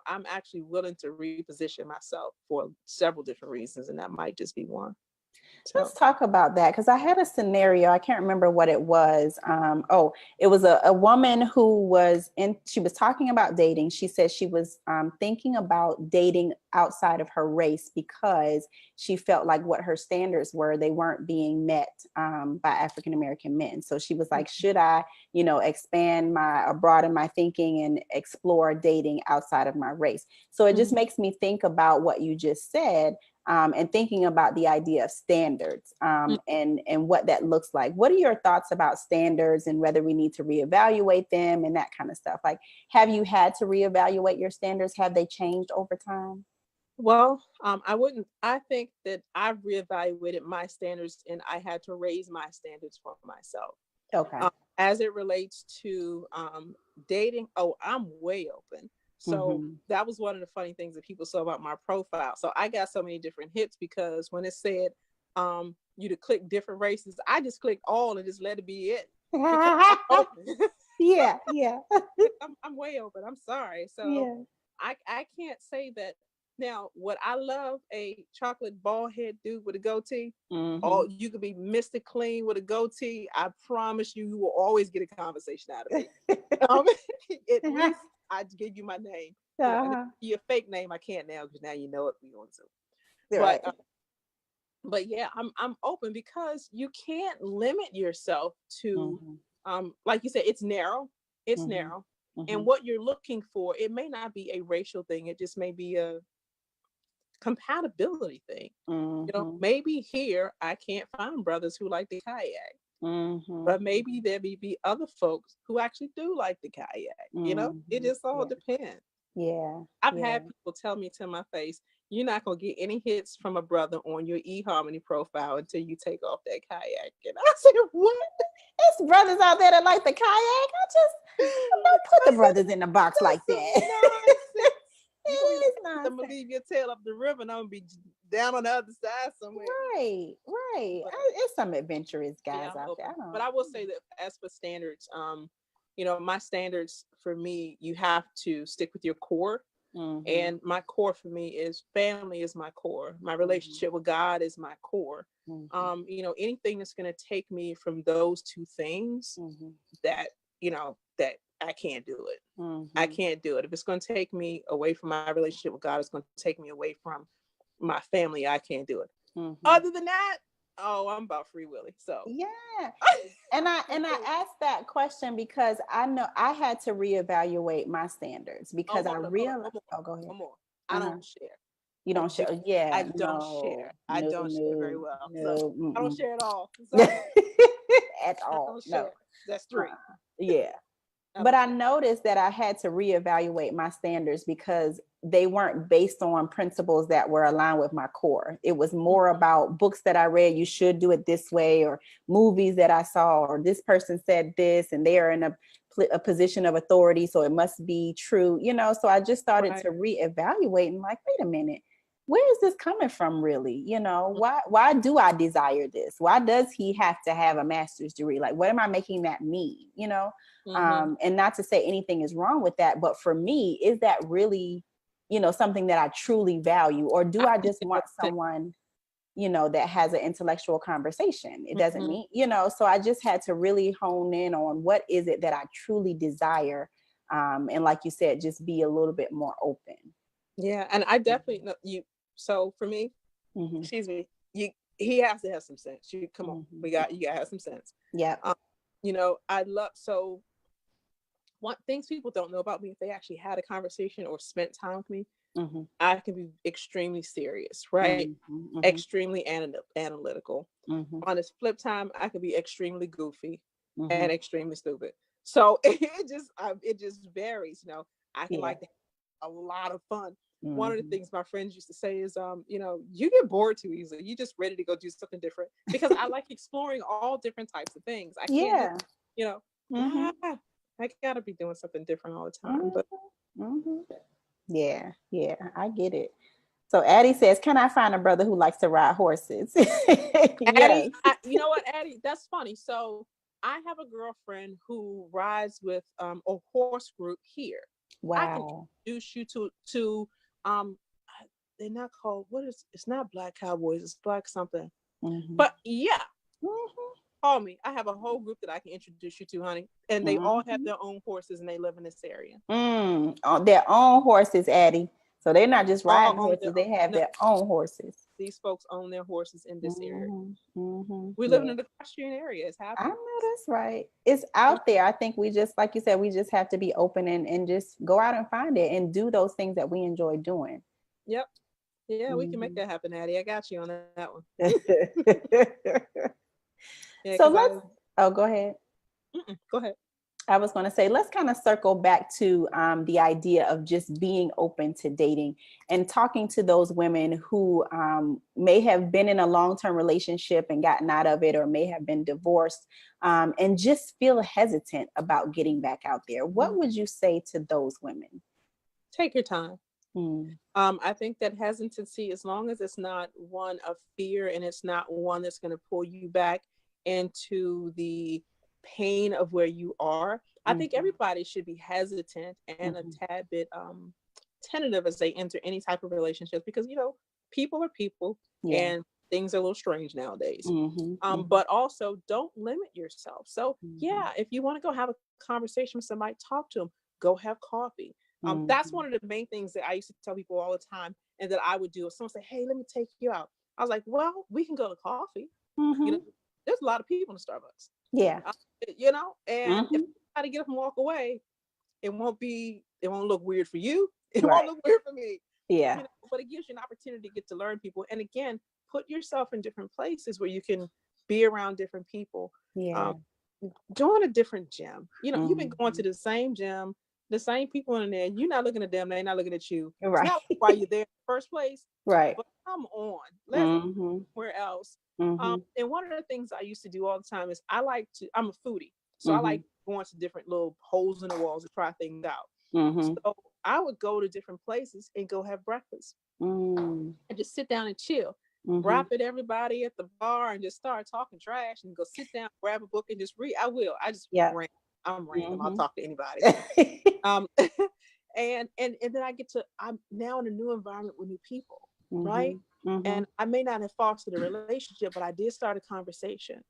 Speaker 2: I'm actually willing to reposition myself for several different reasons, and that might just be one.
Speaker 1: Let's
Speaker 2: So,
Speaker 1: talk about that because I had a scenario. I can't remember what it was. It was a woman who she was talking about dating. She said she was thinking about dating outside of her race because she felt like what her standards were, they weren't being met by African American men. So she was like, should I, expand or broaden my thinking and explore dating outside of my race? So it just makes me think about what you just said. And thinking about the idea of standards and what that looks like. What are your thoughts about standards and whether we need to reevaluate them and that kind of stuff? Like, have you had to reevaluate your standards? Have they changed over time?
Speaker 2: well, I think that I've reevaluated my standards and I had to raise my standards for myself.
Speaker 1: Okay.
Speaker 2: As it relates to dating, oh, I'm way open. So that was one of the funny things that people saw about my profile. So I got so many different hits because when it said you to click different races, I just clicked all and just let it be it because I'm open.
Speaker 1: Yeah, yeah.
Speaker 2: I'm way open. I'm sorry. So
Speaker 1: Yeah.
Speaker 2: I can't say that. Now, would I love a chocolate bald head dude with a goatee? Oh, you could be Mr. Clean with a goatee. I promise you, you will always get a conversation out of me. Um, at least I give you my name. And if your fake name, I can't now because now you know it. We on Zoom.
Speaker 1: Right.
Speaker 2: But yeah, I'm open because you can't limit yourself to, like you said, it's narrow. It's narrow. And what you're looking for, it may not be a racial thing. It just may be a compatibility thing. Maybe here I can't find brothers who like the kayak, but maybe there may be other folks who actually do like the kayak. It just all depends.
Speaker 1: Yeah.
Speaker 2: I've had people tell me to my face, you're not gonna get any hits from a brother on your eHarmony profile until you take off that kayak. And I said, what?
Speaker 1: There's brothers out there that like the kayak. Don't put the brothers in the box like that.
Speaker 2: I'm gonna leave your tail up the river and I'm gonna be down on the other side somewhere.
Speaker 1: Right. It's some adventurous guys out there.
Speaker 2: But I will say that as for standards, my standards for me, you have to stick with your core. And my core for me is family is my core. My relationship with God is my core. Anything that's going to take me from those two things that I can't do it. I can't do it. If it's going to take me away from my relationship with God, it's going to take me away from my family. I can't do it. Other than that, I'm about Free Willy. So
Speaker 1: yeah. And I asked that question because I know I had to reevaluate my standards because I realized. Oh, go ahead.
Speaker 2: One more. I don't share.
Speaker 1: You don't share? Yeah.
Speaker 2: I don't share. I don't share very well. So I don't share at all.
Speaker 1: At all. No.
Speaker 2: That's 3.
Speaker 1: Yeah. But I noticed that I had to reevaluate my standards because they weren't based on principles that were aligned with my core. It was more about books that I read, you should do it this way, or movies that I saw, or this person said this, and they are in a position of authority, so it must be true, So I just started to reevaluate and like, wait a minute, where is this coming from really? Why do I desire this? Why does he have to have a master's degree? Like, what am I making that mean? And not to say anything is wrong with that, but for me, is that really, something that I truly value? Or do I just want someone, that has an intellectual conversation? It doesn't mean, so I just had to really hone in on what is it that I truly desire. And like you said, just be a little bit more open.
Speaker 2: Yeah. And I definitely know you. So for me, excuse me, he has to have some sense. Come on, you gotta have some sense.
Speaker 1: Yeah.
Speaker 2: I love, so what things people don't know about me, if they actually had a conversation or spent time with me, I can be extremely serious, right? Extremely analytical. On this flip time, I can be extremely goofy and extremely stupid. So it just varies. I can like to have a lot of fun. One of the things my friends used to say is, you get bored too easily. You just ready to go do something different, because I like exploring all different types of things. I can't, I gotta be doing something different all the time. But
Speaker 1: yeah, I get it. So Addie says, "Can I find a brother who likes to ride horses?"
Speaker 2: Addie, you know what, Addie? That's funny. So I have a girlfriend who rides with a horse group here. I can
Speaker 1: Wow.
Speaker 2: introduce you to um they're not called, what is, it's not Black Cowboys, it's Black something.
Speaker 1: Mm-hmm.
Speaker 2: But yeah,
Speaker 1: Mm-hmm.
Speaker 2: call me. I have a whole group that I can introduce you to, honey. And they all have
Speaker 1: Mm-hmm.
Speaker 2: their own horses and they live in this area.
Speaker 1: On their own horses, Addie. So they're not just
Speaker 2: All
Speaker 1: riding
Speaker 2: own their
Speaker 1: horses; they have
Speaker 2: no,
Speaker 1: their own horses.
Speaker 2: these folks own their horses in this area.
Speaker 1: Mm-hmm. Mm-hmm.
Speaker 2: We live
Speaker 1: Yeah,
Speaker 2: in the equestrian area. It's
Speaker 1: I
Speaker 2: happening.
Speaker 1: know that's right. It's
Speaker 2: Yep.
Speaker 1: out there. I think we just, like you said, we just have to be open and just go out and find it and do those things that we enjoy doing.
Speaker 2: Yep. Yeah, we can make
Speaker 1: Mm-hmm.
Speaker 2: that happen, Addie. I got you on that one. Yeah,
Speaker 1: So
Speaker 2: because
Speaker 1: let's, oh, go ahead.
Speaker 2: go ahead.
Speaker 1: I was going to say, let's kind of circle back to the idea of just being open to dating and talking to those women who may have been in a long-term relationship and gotten out of it, or may have been divorced, and just feel hesitant about getting back out there. What would you say to those women?
Speaker 2: Take your time.
Speaker 1: Mm.
Speaker 2: I think that hesitancy, as long as it's not one of fear and it's not one that's going to pull you back into the pain of where you are, I think everybody should be hesitant and a tad bit tentative as they enter any type of relationships, because people are people,
Speaker 1: Yeah.
Speaker 2: and things are a little strange nowadays.
Speaker 1: Mm-hmm.
Speaker 2: But also don't limit yourself. So yeah, if you want to go have a conversation with somebody, talk to them, go have coffee. That's one of the main things that I used to tell people all the time, and that I would do. If someone say, "Hey, let me take you out," I was like, "Well, we can go to coffee."
Speaker 1: Mm-hmm.
Speaker 2: There's a lot of people in Starbucks.
Speaker 1: Yeah.
Speaker 2: And if I try to get up and walk away, it won't look weird for you. It
Speaker 1: Right.
Speaker 2: won't look weird for me.
Speaker 1: Yeah.
Speaker 2: But it gives you an opportunity to get to learn people. And again, put yourself in different places where you can be around different people.
Speaker 1: Yeah.
Speaker 2: Join a different gym. You've been going to
Speaker 1: Mm-hmm.
Speaker 2: the same gym, the same people in there. You're not looking at them, they're not looking at you. It's
Speaker 1: Right.
Speaker 2: not why you're there in the first place.
Speaker 1: Right.
Speaker 2: But come on, let's go
Speaker 1: Mm-hmm.
Speaker 2: somewhere else.
Speaker 1: Mm-hmm.
Speaker 2: And one of the things I used to do all the time is I'm a foodie. So I
Speaker 1: Mm-hmm.
Speaker 2: like going to different little holes in the walls to try things out.
Speaker 1: Mm-hmm.
Speaker 2: So I would go to different places and go have breakfast
Speaker 1: Mm-hmm.
Speaker 2: and just sit down and chill. Rap at everybody at the bar and just start talking trash and go sit down, grab a book and just read. I just
Speaker 1: Yeah.
Speaker 2: I'm random. I'll talk to anybody. And then I'm now in a new environment with new people, right? And I may not have fostered a relationship, but I did start a conversation.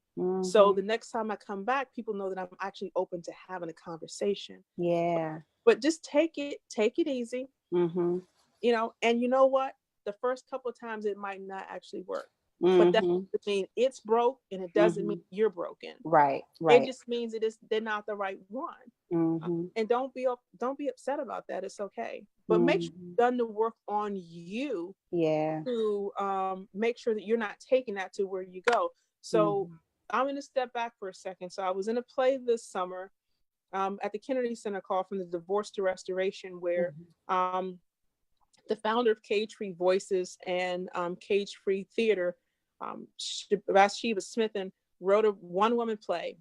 Speaker 2: So the next time I come back, people know that I'm actually open to having a conversation.
Speaker 1: Yeah.
Speaker 2: But just take it easy. And you know what? The first couple of times it might not actually work. But that doesn't mean it's broke, and it doesn't mean you're broken.
Speaker 1: Right.
Speaker 2: It just means they're not the right one.
Speaker 1: Mm-hmm.
Speaker 2: And don't be upset about that. It's okay. But make sure you've done the work on you.
Speaker 1: Yeah.
Speaker 2: To make sure that you're not taking that to where you go. So I'm going to step back for a second. So I was in a play this summer at the Kennedy Center called From the Divorce to Restoration, where the founder of Cage Free Voices and Cage Free Theater, Bathsheba Smithen, wrote a one-woman play.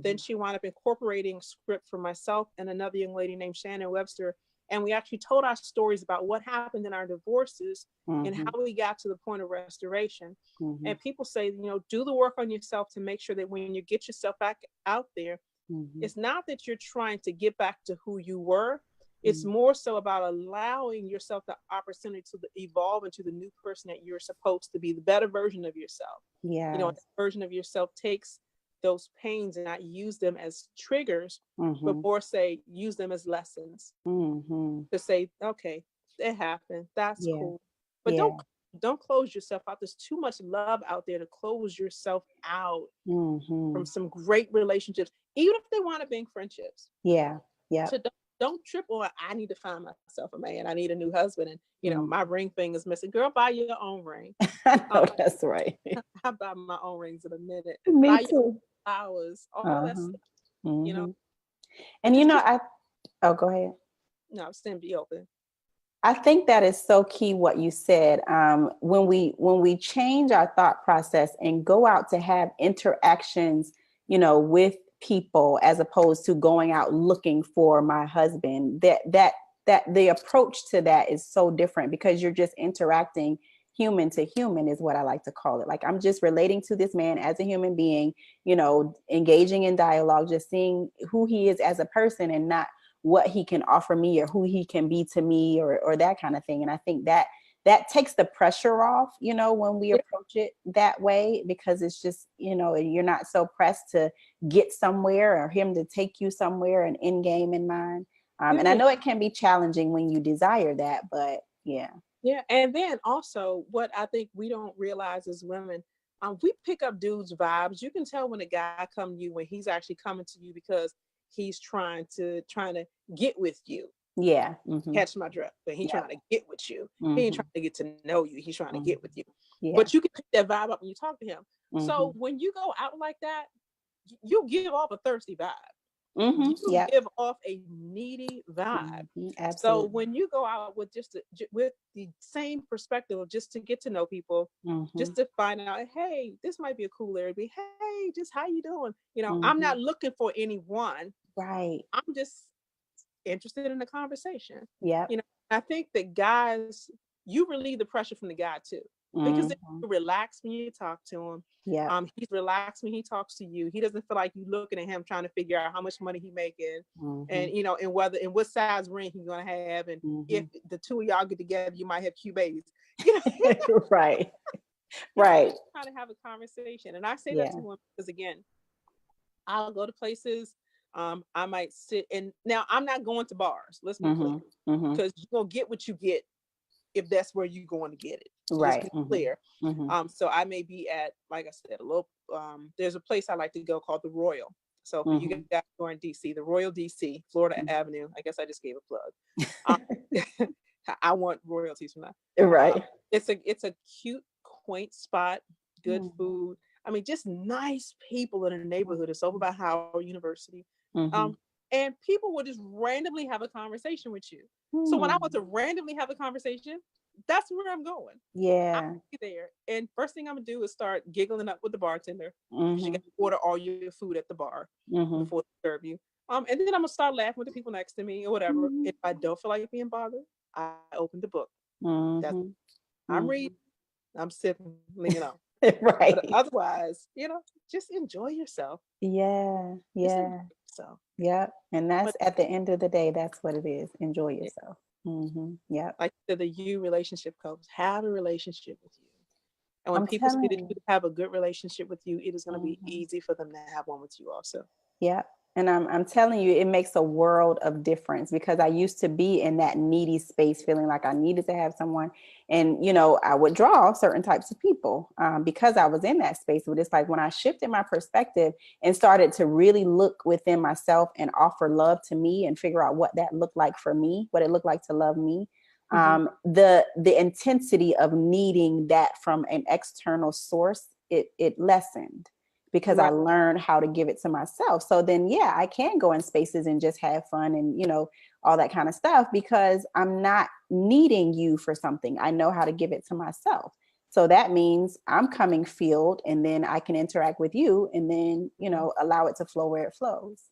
Speaker 2: Then she wound up incorporating a script for myself and another young lady named Shannon Webster. And we actually told our stories about what happened in our divorces and how we got to the point of restoration. And people say, do the work on yourself to make sure that when you get yourself back out there, it's not that you're trying to get back to who you were. It's more so about allowing yourself the opportunity to evolve into the new person that you're supposed to be, the better version of yourself.
Speaker 1: Yeah.
Speaker 2: That version of yourself takes those pains and not use them as triggers, but more say use them as lessons to say, okay, it happened. That's cool. But don't close yourself out. There's too much love out there to close yourself out from some great relationships, even if they want to be friendships.
Speaker 1: Yeah. Yeah.
Speaker 2: So don't trip on, I need to find myself a man. I need a new husband. And, my ring thing is missing. Girl, buy your own ring.
Speaker 1: I know that's right.
Speaker 2: I buy my own rings in a minute.
Speaker 1: Me
Speaker 2: buy
Speaker 1: too.
Speaker 2: Your flowers, all that stuff.
Speaker 1: And go ahead.
Speaker 2: No, stand be open.
Speaker 1: I think that is so key what you said. When we change our thought process and go out to have interactions, with people, as opposed to going out looking for my husband, that the approach to that is so different, because you're just interacting human to human, is what I like to call it. Like, I'm just relating to this man as a human being, engaging in dialogue, just seeing who he is as a person, and not what he can offer me or who he can be to me, or that kind of thing. And I think that takes the pressure off, when we approach it that way, because it's just, you're not so pressed to get somewhere or him to take you somewhere, an end game in mind. And I know it can be challenging when you desire that, but yeah.
Speaker 2: Yeah. And then also what I think we don't realize as women, we pick up dudes' vibes. You can tell when a guy come to you when he's actually coming to you because he's trying to get with you.
Speaker 1: Yeah. Mm-hmm.
Speaker 2: Catch my drift. But he's trying to get with you.
Speaker 1: Mm-hmm.
Speaker 2: He ain't trying to get to know you. He's trying to get with you.
Speaker 1: Yeah.
Speaker 2: But you can pick that vibe up when you talk to him. Mm-hmm. So when you go out like that, you give off a thirsty vibe. Mm-hmm. You give off a needy vibe. Mm-hmm. So when you go out with with the same perspective of just to get to know people, just to find out, hey, this might be a cool area. Hey, just how you doing? I'm not looking for anyone.
Speaker 1: Right.
Speaker 2: I'm just interested in the conversation.
Speaker 1: Yeah.
Speaker 2: I think that guys, you relieve the pressure from the guy too, because you relax when you talk to him.
Speaker 1: Yeah.
Speaker 2: He's relaxed when he talks to you. He doesn't feel like you looking at him trying to figure out how much money he making, and and whether and what size ring he's gonna have, and if the two of y'all get together, you might have cute babies.
Speaker 1: Right. Right.
Speaker 2: Trying to have a conversation, and I say that to him because again, I'll go to places. I might sit, and now I'm not going to bars. Let's be clear, because you're gonna get what you get if that's where you're going to get it.
Speaker 1: Right.
Speaker 2: Just be clear. So I may be at, like I said, a little. There's a place I like to go called the Royal. So for you guys who are in DC, the Royal DC, Florida Avenue. I guess I just gave a plug. I want royalties from that.
Speaker 1: Right.
Speaker 2: It's a cute, quaint spot. Good food. I mean, just nice people in the neighborhood. It's over by Howard University. And people will just randomly have a conversation with you. So when I want to randomly have a conversation, that's where I'm going.
Speaker 1: Yeah.
Speaker 2: I'll be there. And first thing I'm going to do is start giggling up with the bartender. You got to order all your food at the bar before they serve you. And then I'm going to start laughing with the people next to me or whatever. If I don't feel like being bothered, I open the book. I'm reading. I'm sipping,
Speaker 1: Right.
Speaker 2: But otherwise, just enjoy yourself.
Speaker 1: Yeah. Yeah.
Speaker 2: So
Speaker 1: yeah. And that's at the end of the day, that's what it is. Enjoy yourself. Yeah.
Speaker 2: Like the you relationship coach, have a relationship with you. And when people see that you have a good relationship with you, it is going to be easy for them to have one with you also.
Speaker 1: Yeah. And I'm telling you, it makes a world of difference, because I used to be in that needy space, feeling like I needed to have someone. And, I would draw certain types of people because I was in that space. But it's like when I shifted my perspective and started to really look within myself and offer love to me and figure out what that looked like for me, what it looked like to love me. The intensity of needing that from an external source, it lessened. Because I learned how to give it to myself. So then, I can go in spaces and just have fun and, all that kind of stuff, because I'm not needing you for something. I know how to give it to myself. So that means I'm coming filled, and then I can interact with you, and then, allow it to flow where it flows.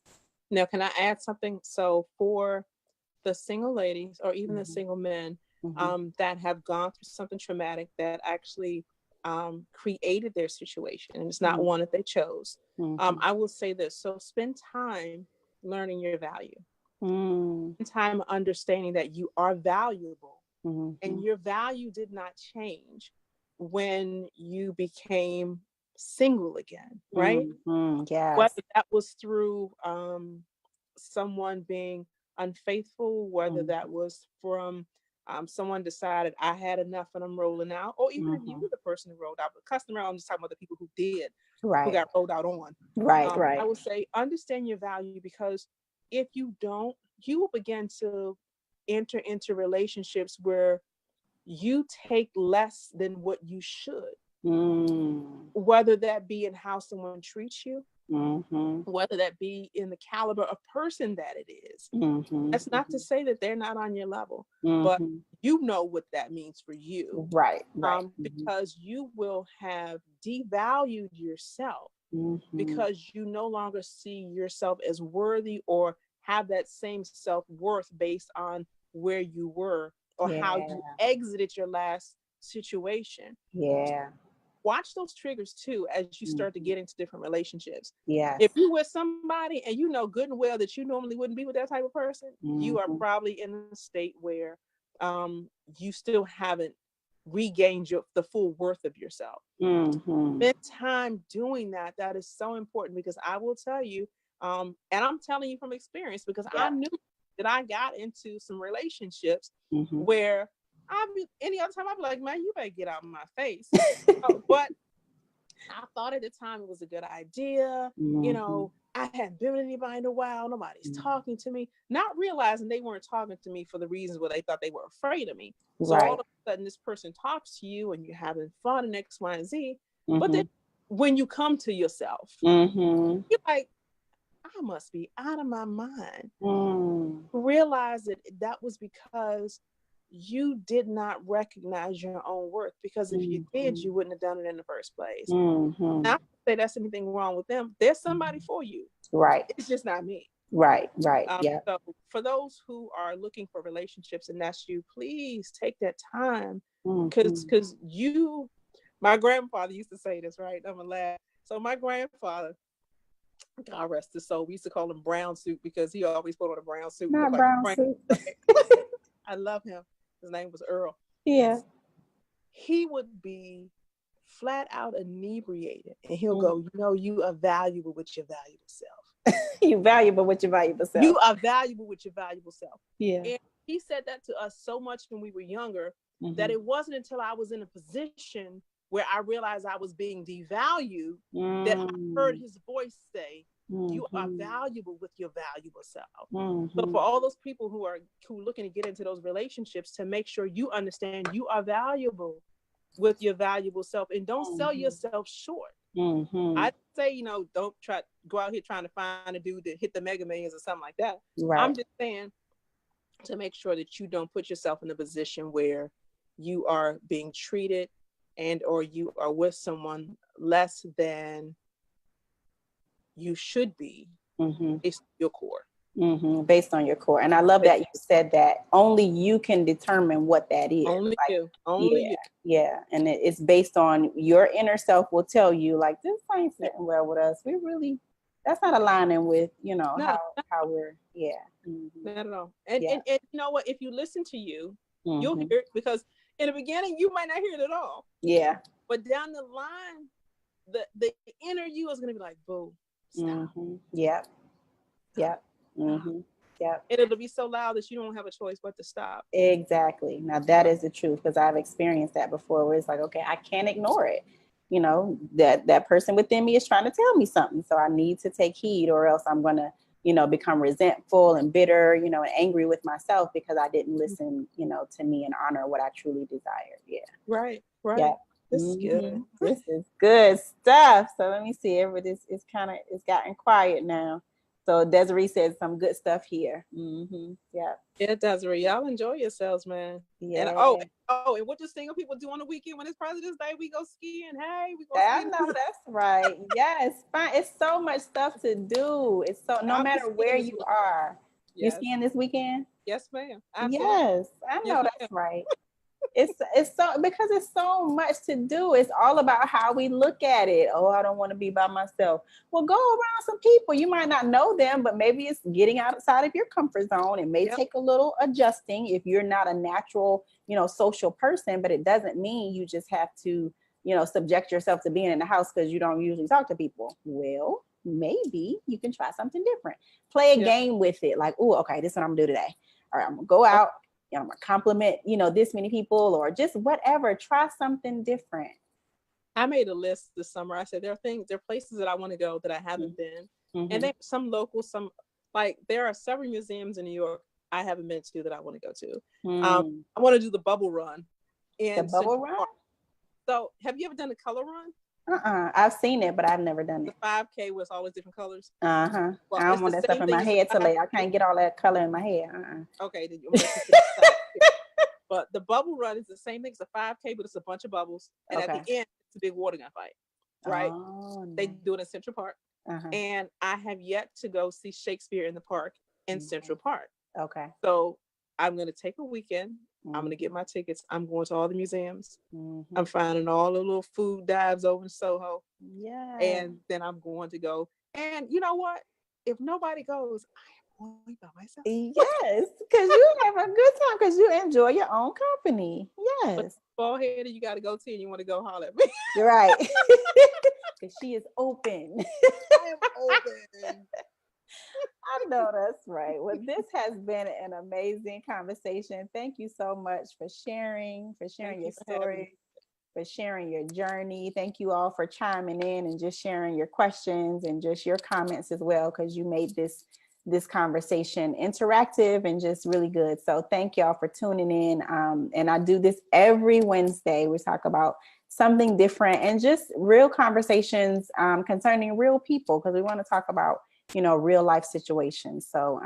Speaker 2: Now, can I add something? So for the single ladies or even the single men that have gone through something traumatic that actually created their situation, and it's not one that they chose. I will say this. So spend time learning your value. Spend time understanding that you are valuable, and your value did not change when you became single again, right?
Speaker 1: Yes.
Speaker 2: Whether that was through someone being unfaithful, whether that was from someone decided I had enough and I'm rolling out, or even if you were the person who rolled out. But customer, I'm just talking about the people who did, who got rolled out on.
Speaker 1: Right.
Speaker 2: I would say understand your value, because if you don't, you will begin to enter into relationships where you take less than what you should. Whether that be in how someone treats you, whether that be in the caliber of person that it is. That's not to say that they're not on your level, but you know what that means for you.
Speaker 1: Right.
Speaker 2: Because you will have devalued yourself because you no longer see yourself as worthy or have that same self-worth based on where you were or how you exited your last situation. watch those triggers too as you start to get into different relationships.
Speaker 1: Yes.
Speaker 2: If you're with somebody and you know good and well that you normally wouldn't be with that type of person, you are probably in a state where you still haven't regained the full worth of yourself. Spend time doing that. That is so important, because I will tell you, and I'm telling you from experience, because I knew that I got into some relationships where any other time I'd be like, man, you better get out of my face. But I thought at the time it was a good idea. You know, I hadn't been with anybody in a while. Nobody's talking to me, not realizing they weren't talking to me for the reasons where they thought they were afraid of me. So all of a sudden this person talks to you and you're having fun and X, Y, and Z. But then when you come to yourself, you're like, I must be out of my mind. Realize that was because you did not recognize your own worth, because if you did, you wouldn't have done it in the first place. Not to say that's anything wrong with them. There's somebody for you.
Speaker 1: Right.
Speaker 2: It's just not me.
Speaker 1: Right. Yeah.
Speaker 2: So for those who are looking for relationships and that's you, please take that time, because my grandfather used to say this, right? I'm gonna laugh. So my grandfather, God rest his soul, we used to call him Brown Suit because he always put on a brown suit.
Speaker 1: Not brown suit.
Speaker 2: I love him. His name was Earl.
Speaker 1: Yeah.
Speaker 2: He would be flat out inebriated and he'll go, you are valuable with your valuable self.
Speaker 1: You valuable with your valuable self.
Speaker 2: You are valuable with your valuable self.
Speaker 1: Yeah.
Speaker 2: And he said that to us so much when we were younger that it wasn't until I was in a position where I realized I was being devalued that I heard his voice say, you are valuable with your valuable self. So for all those people who are looking to get into those relationships, to make sure you understand you are valuable with your valuable self, and don't sell yourself short. I'd say, don't go out here trying to find a dude that hit the Mega Millions or something like that. Right. I'm just saying to make sure that you don't put yourself in a position where you are being treated and or you are with someone less than you should be based on your core.
Speaker 1: Based on your core. And I love that you said that only you can determine what that is.
Speaker 2: Only you. Only you.
Speaker 1: Yeah. And it's based on your inner self will tell you, like, this ain't sitting well with us. That's not aligning with, how we're,
Speaker 2: Not at all. And you know what? If you listen to you, you'll hear it, because in the beginning, you might not hear it at all.
Speaker 1: Yeah.
Speaker 2: But down the line, the inner you is going to be like, boo, stop.
Speaker 1: Yep. Yep. Yep.
Speaker 2: And it'll be so loud that you don't have a choice but to stop.
Speaker 1: Exactly. Now that is the truth, because I've experienced that before, where it's like, okay, I can't ignore it. That person within me is trying to tell me something. So I need to take heed, or else I'm going to, become resentful and bitter, and angry with myself because I didn't listen, to me and honor what I truly desired. Yeah.
Speaker 2: Right.
Speaker 1: Yeah.
Speaker 2: This is good.
Speaker 1: This is good stuff. So let me see. It's gotten quiet now. So Desiree says some good stuff here. Yeah.
Speaker 2: Yeah, Desiree, y'all enjoy yourselves, man.
Speaker 1: Yeah.
Speaker 2: And and what do single people do on the weekend when it's President's Day? We go skiing. Hey, we go skiing.
Speaker 1: I know, that's right. Yes, fine. It's so much stuff to do. It's so no matter where you are. Yes. You skiing this weekend?
Speaker 2: Yes, ma'am. Absolutely.
Speaker 1: Yes, I know that's right. It's so, because it's so much to do. It's all about how we look at it. Oh, I don't want to be by myself. Well, go around some people. You might not know them, but maybe it's getting outside of your comfort zone. It may take a little adjusting if you're not a natural, social person, but it doesn't mean you just have to, subject yourself to being in the house because you don't usually talk to people. Well, maybe you can try something different. Play a game with it. Like, oh, okay, this is what I'm gonna do today. All right, I'm gonna go out. I'm gonna compliment, this many people, or just whatever. Try something different.
Speaker 2: I made a list this summer. I said there are places that I want to go that I haven't been, and then some local, there are several museums in New York I haven't been to that I want to go to. I want to do the bubble run.
Speaker 1: The bubble run.
Speaker 2: So, have you ever done the color run?
Speaker 1: I've seen it, but I've never done it.
Speaker 2: The 5K was always different colors.
Speaker 1: Well, I don't want that stuff in my head today. I can't get all that color in my head.
Speaker 2: Okay, then but the bubble run is the same thing as a 5K, but it's a bunch of bubbles, and at the end, it's a big water gun fight. Right? They do it in Central Park, and I have yet to go see Shakespeare in the Park in Central Park.
Speaker 1: Okay.
Speaker 2: So I'm going to take a weekend I'm going to get my tickets. I'm going to all the museums.
Speaker 1: Mm-hmm.
Speaker 2: I'm finding all the little food dives over in Soho.
Speaker 1: Yeah.
Speaker 2: And then I'm going to go. And you know what? If nobody goes, I am going by myself.
Speaker 1: Yes, because you have a good time because you enjoy your own company.
Speaker 2: But
Speaker 1: Yes.
Speaker 2: bald headed, you got to go to and you want to go holler at me.
Speaker 1: You're right. Because she is open.
Speaker 2: I am open.
Speaker 1: I know that's right. Well, this has been an amazing conversation. Thank you so much for sharing
Speaker 2: Thank
Speaker 1: your
Speaker 2: you for having me.
Speaker 1: story, for sharing your journey. Thank you all for chiming in and just sharing your questions and just your comments as well, because you made this conversation interactive and just really good. So thank y'all for tuning in. And I do this every Wednesday. We talk about something different and just real conversations concerning real people, because we want to talk about real life situations. So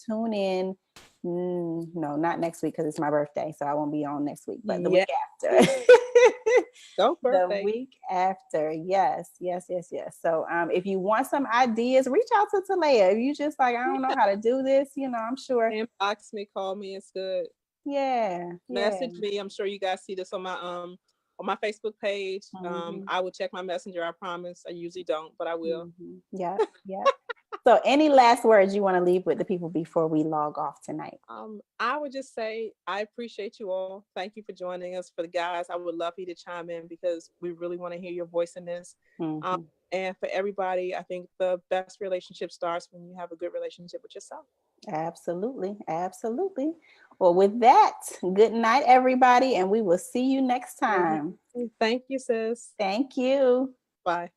Speaker 1: tune in. No, not next week because it's my birthday, so I won't be on next week, but the week after.
Speaker 2: Go
Speaker 1: The
Speaker 2: birthday.
Speaker 1: week after. Yes. So if you want some ideas, reach out to Talaya. If you just like, I don't know how to do this, I'm sure.
Speaker 2: Inbox me, call me, it's good.
Speaker 1: Yeah.
Speaker 2: Message me. I'm sure you guys see this on my Facebook page.
Speaker 1: Mm-hmm.
Speaker 2: I will check my messenger, I promise. I usually don't, but I will.
Speaker 1: Mm-hmm. Yeah. So any last words you want to leave with the people before we log off tonight?
Speaker 2: I would just say I appreciate you all. Thank you for joining us. For the guys, I would love for you to chime in because we really want to hear your voice in this.
Speaker 1: Mm-hmm.
Speaker 2: And for everybody, I think the best relationship starts when you have a good relationship with yourself.
Speaker 1: Absolutely. Well, with that, good night, everybody, and we will see you next time.
Speaker 2: Thank you, sis.
Speaker 1: Thank you.
Speaker 2: Bye.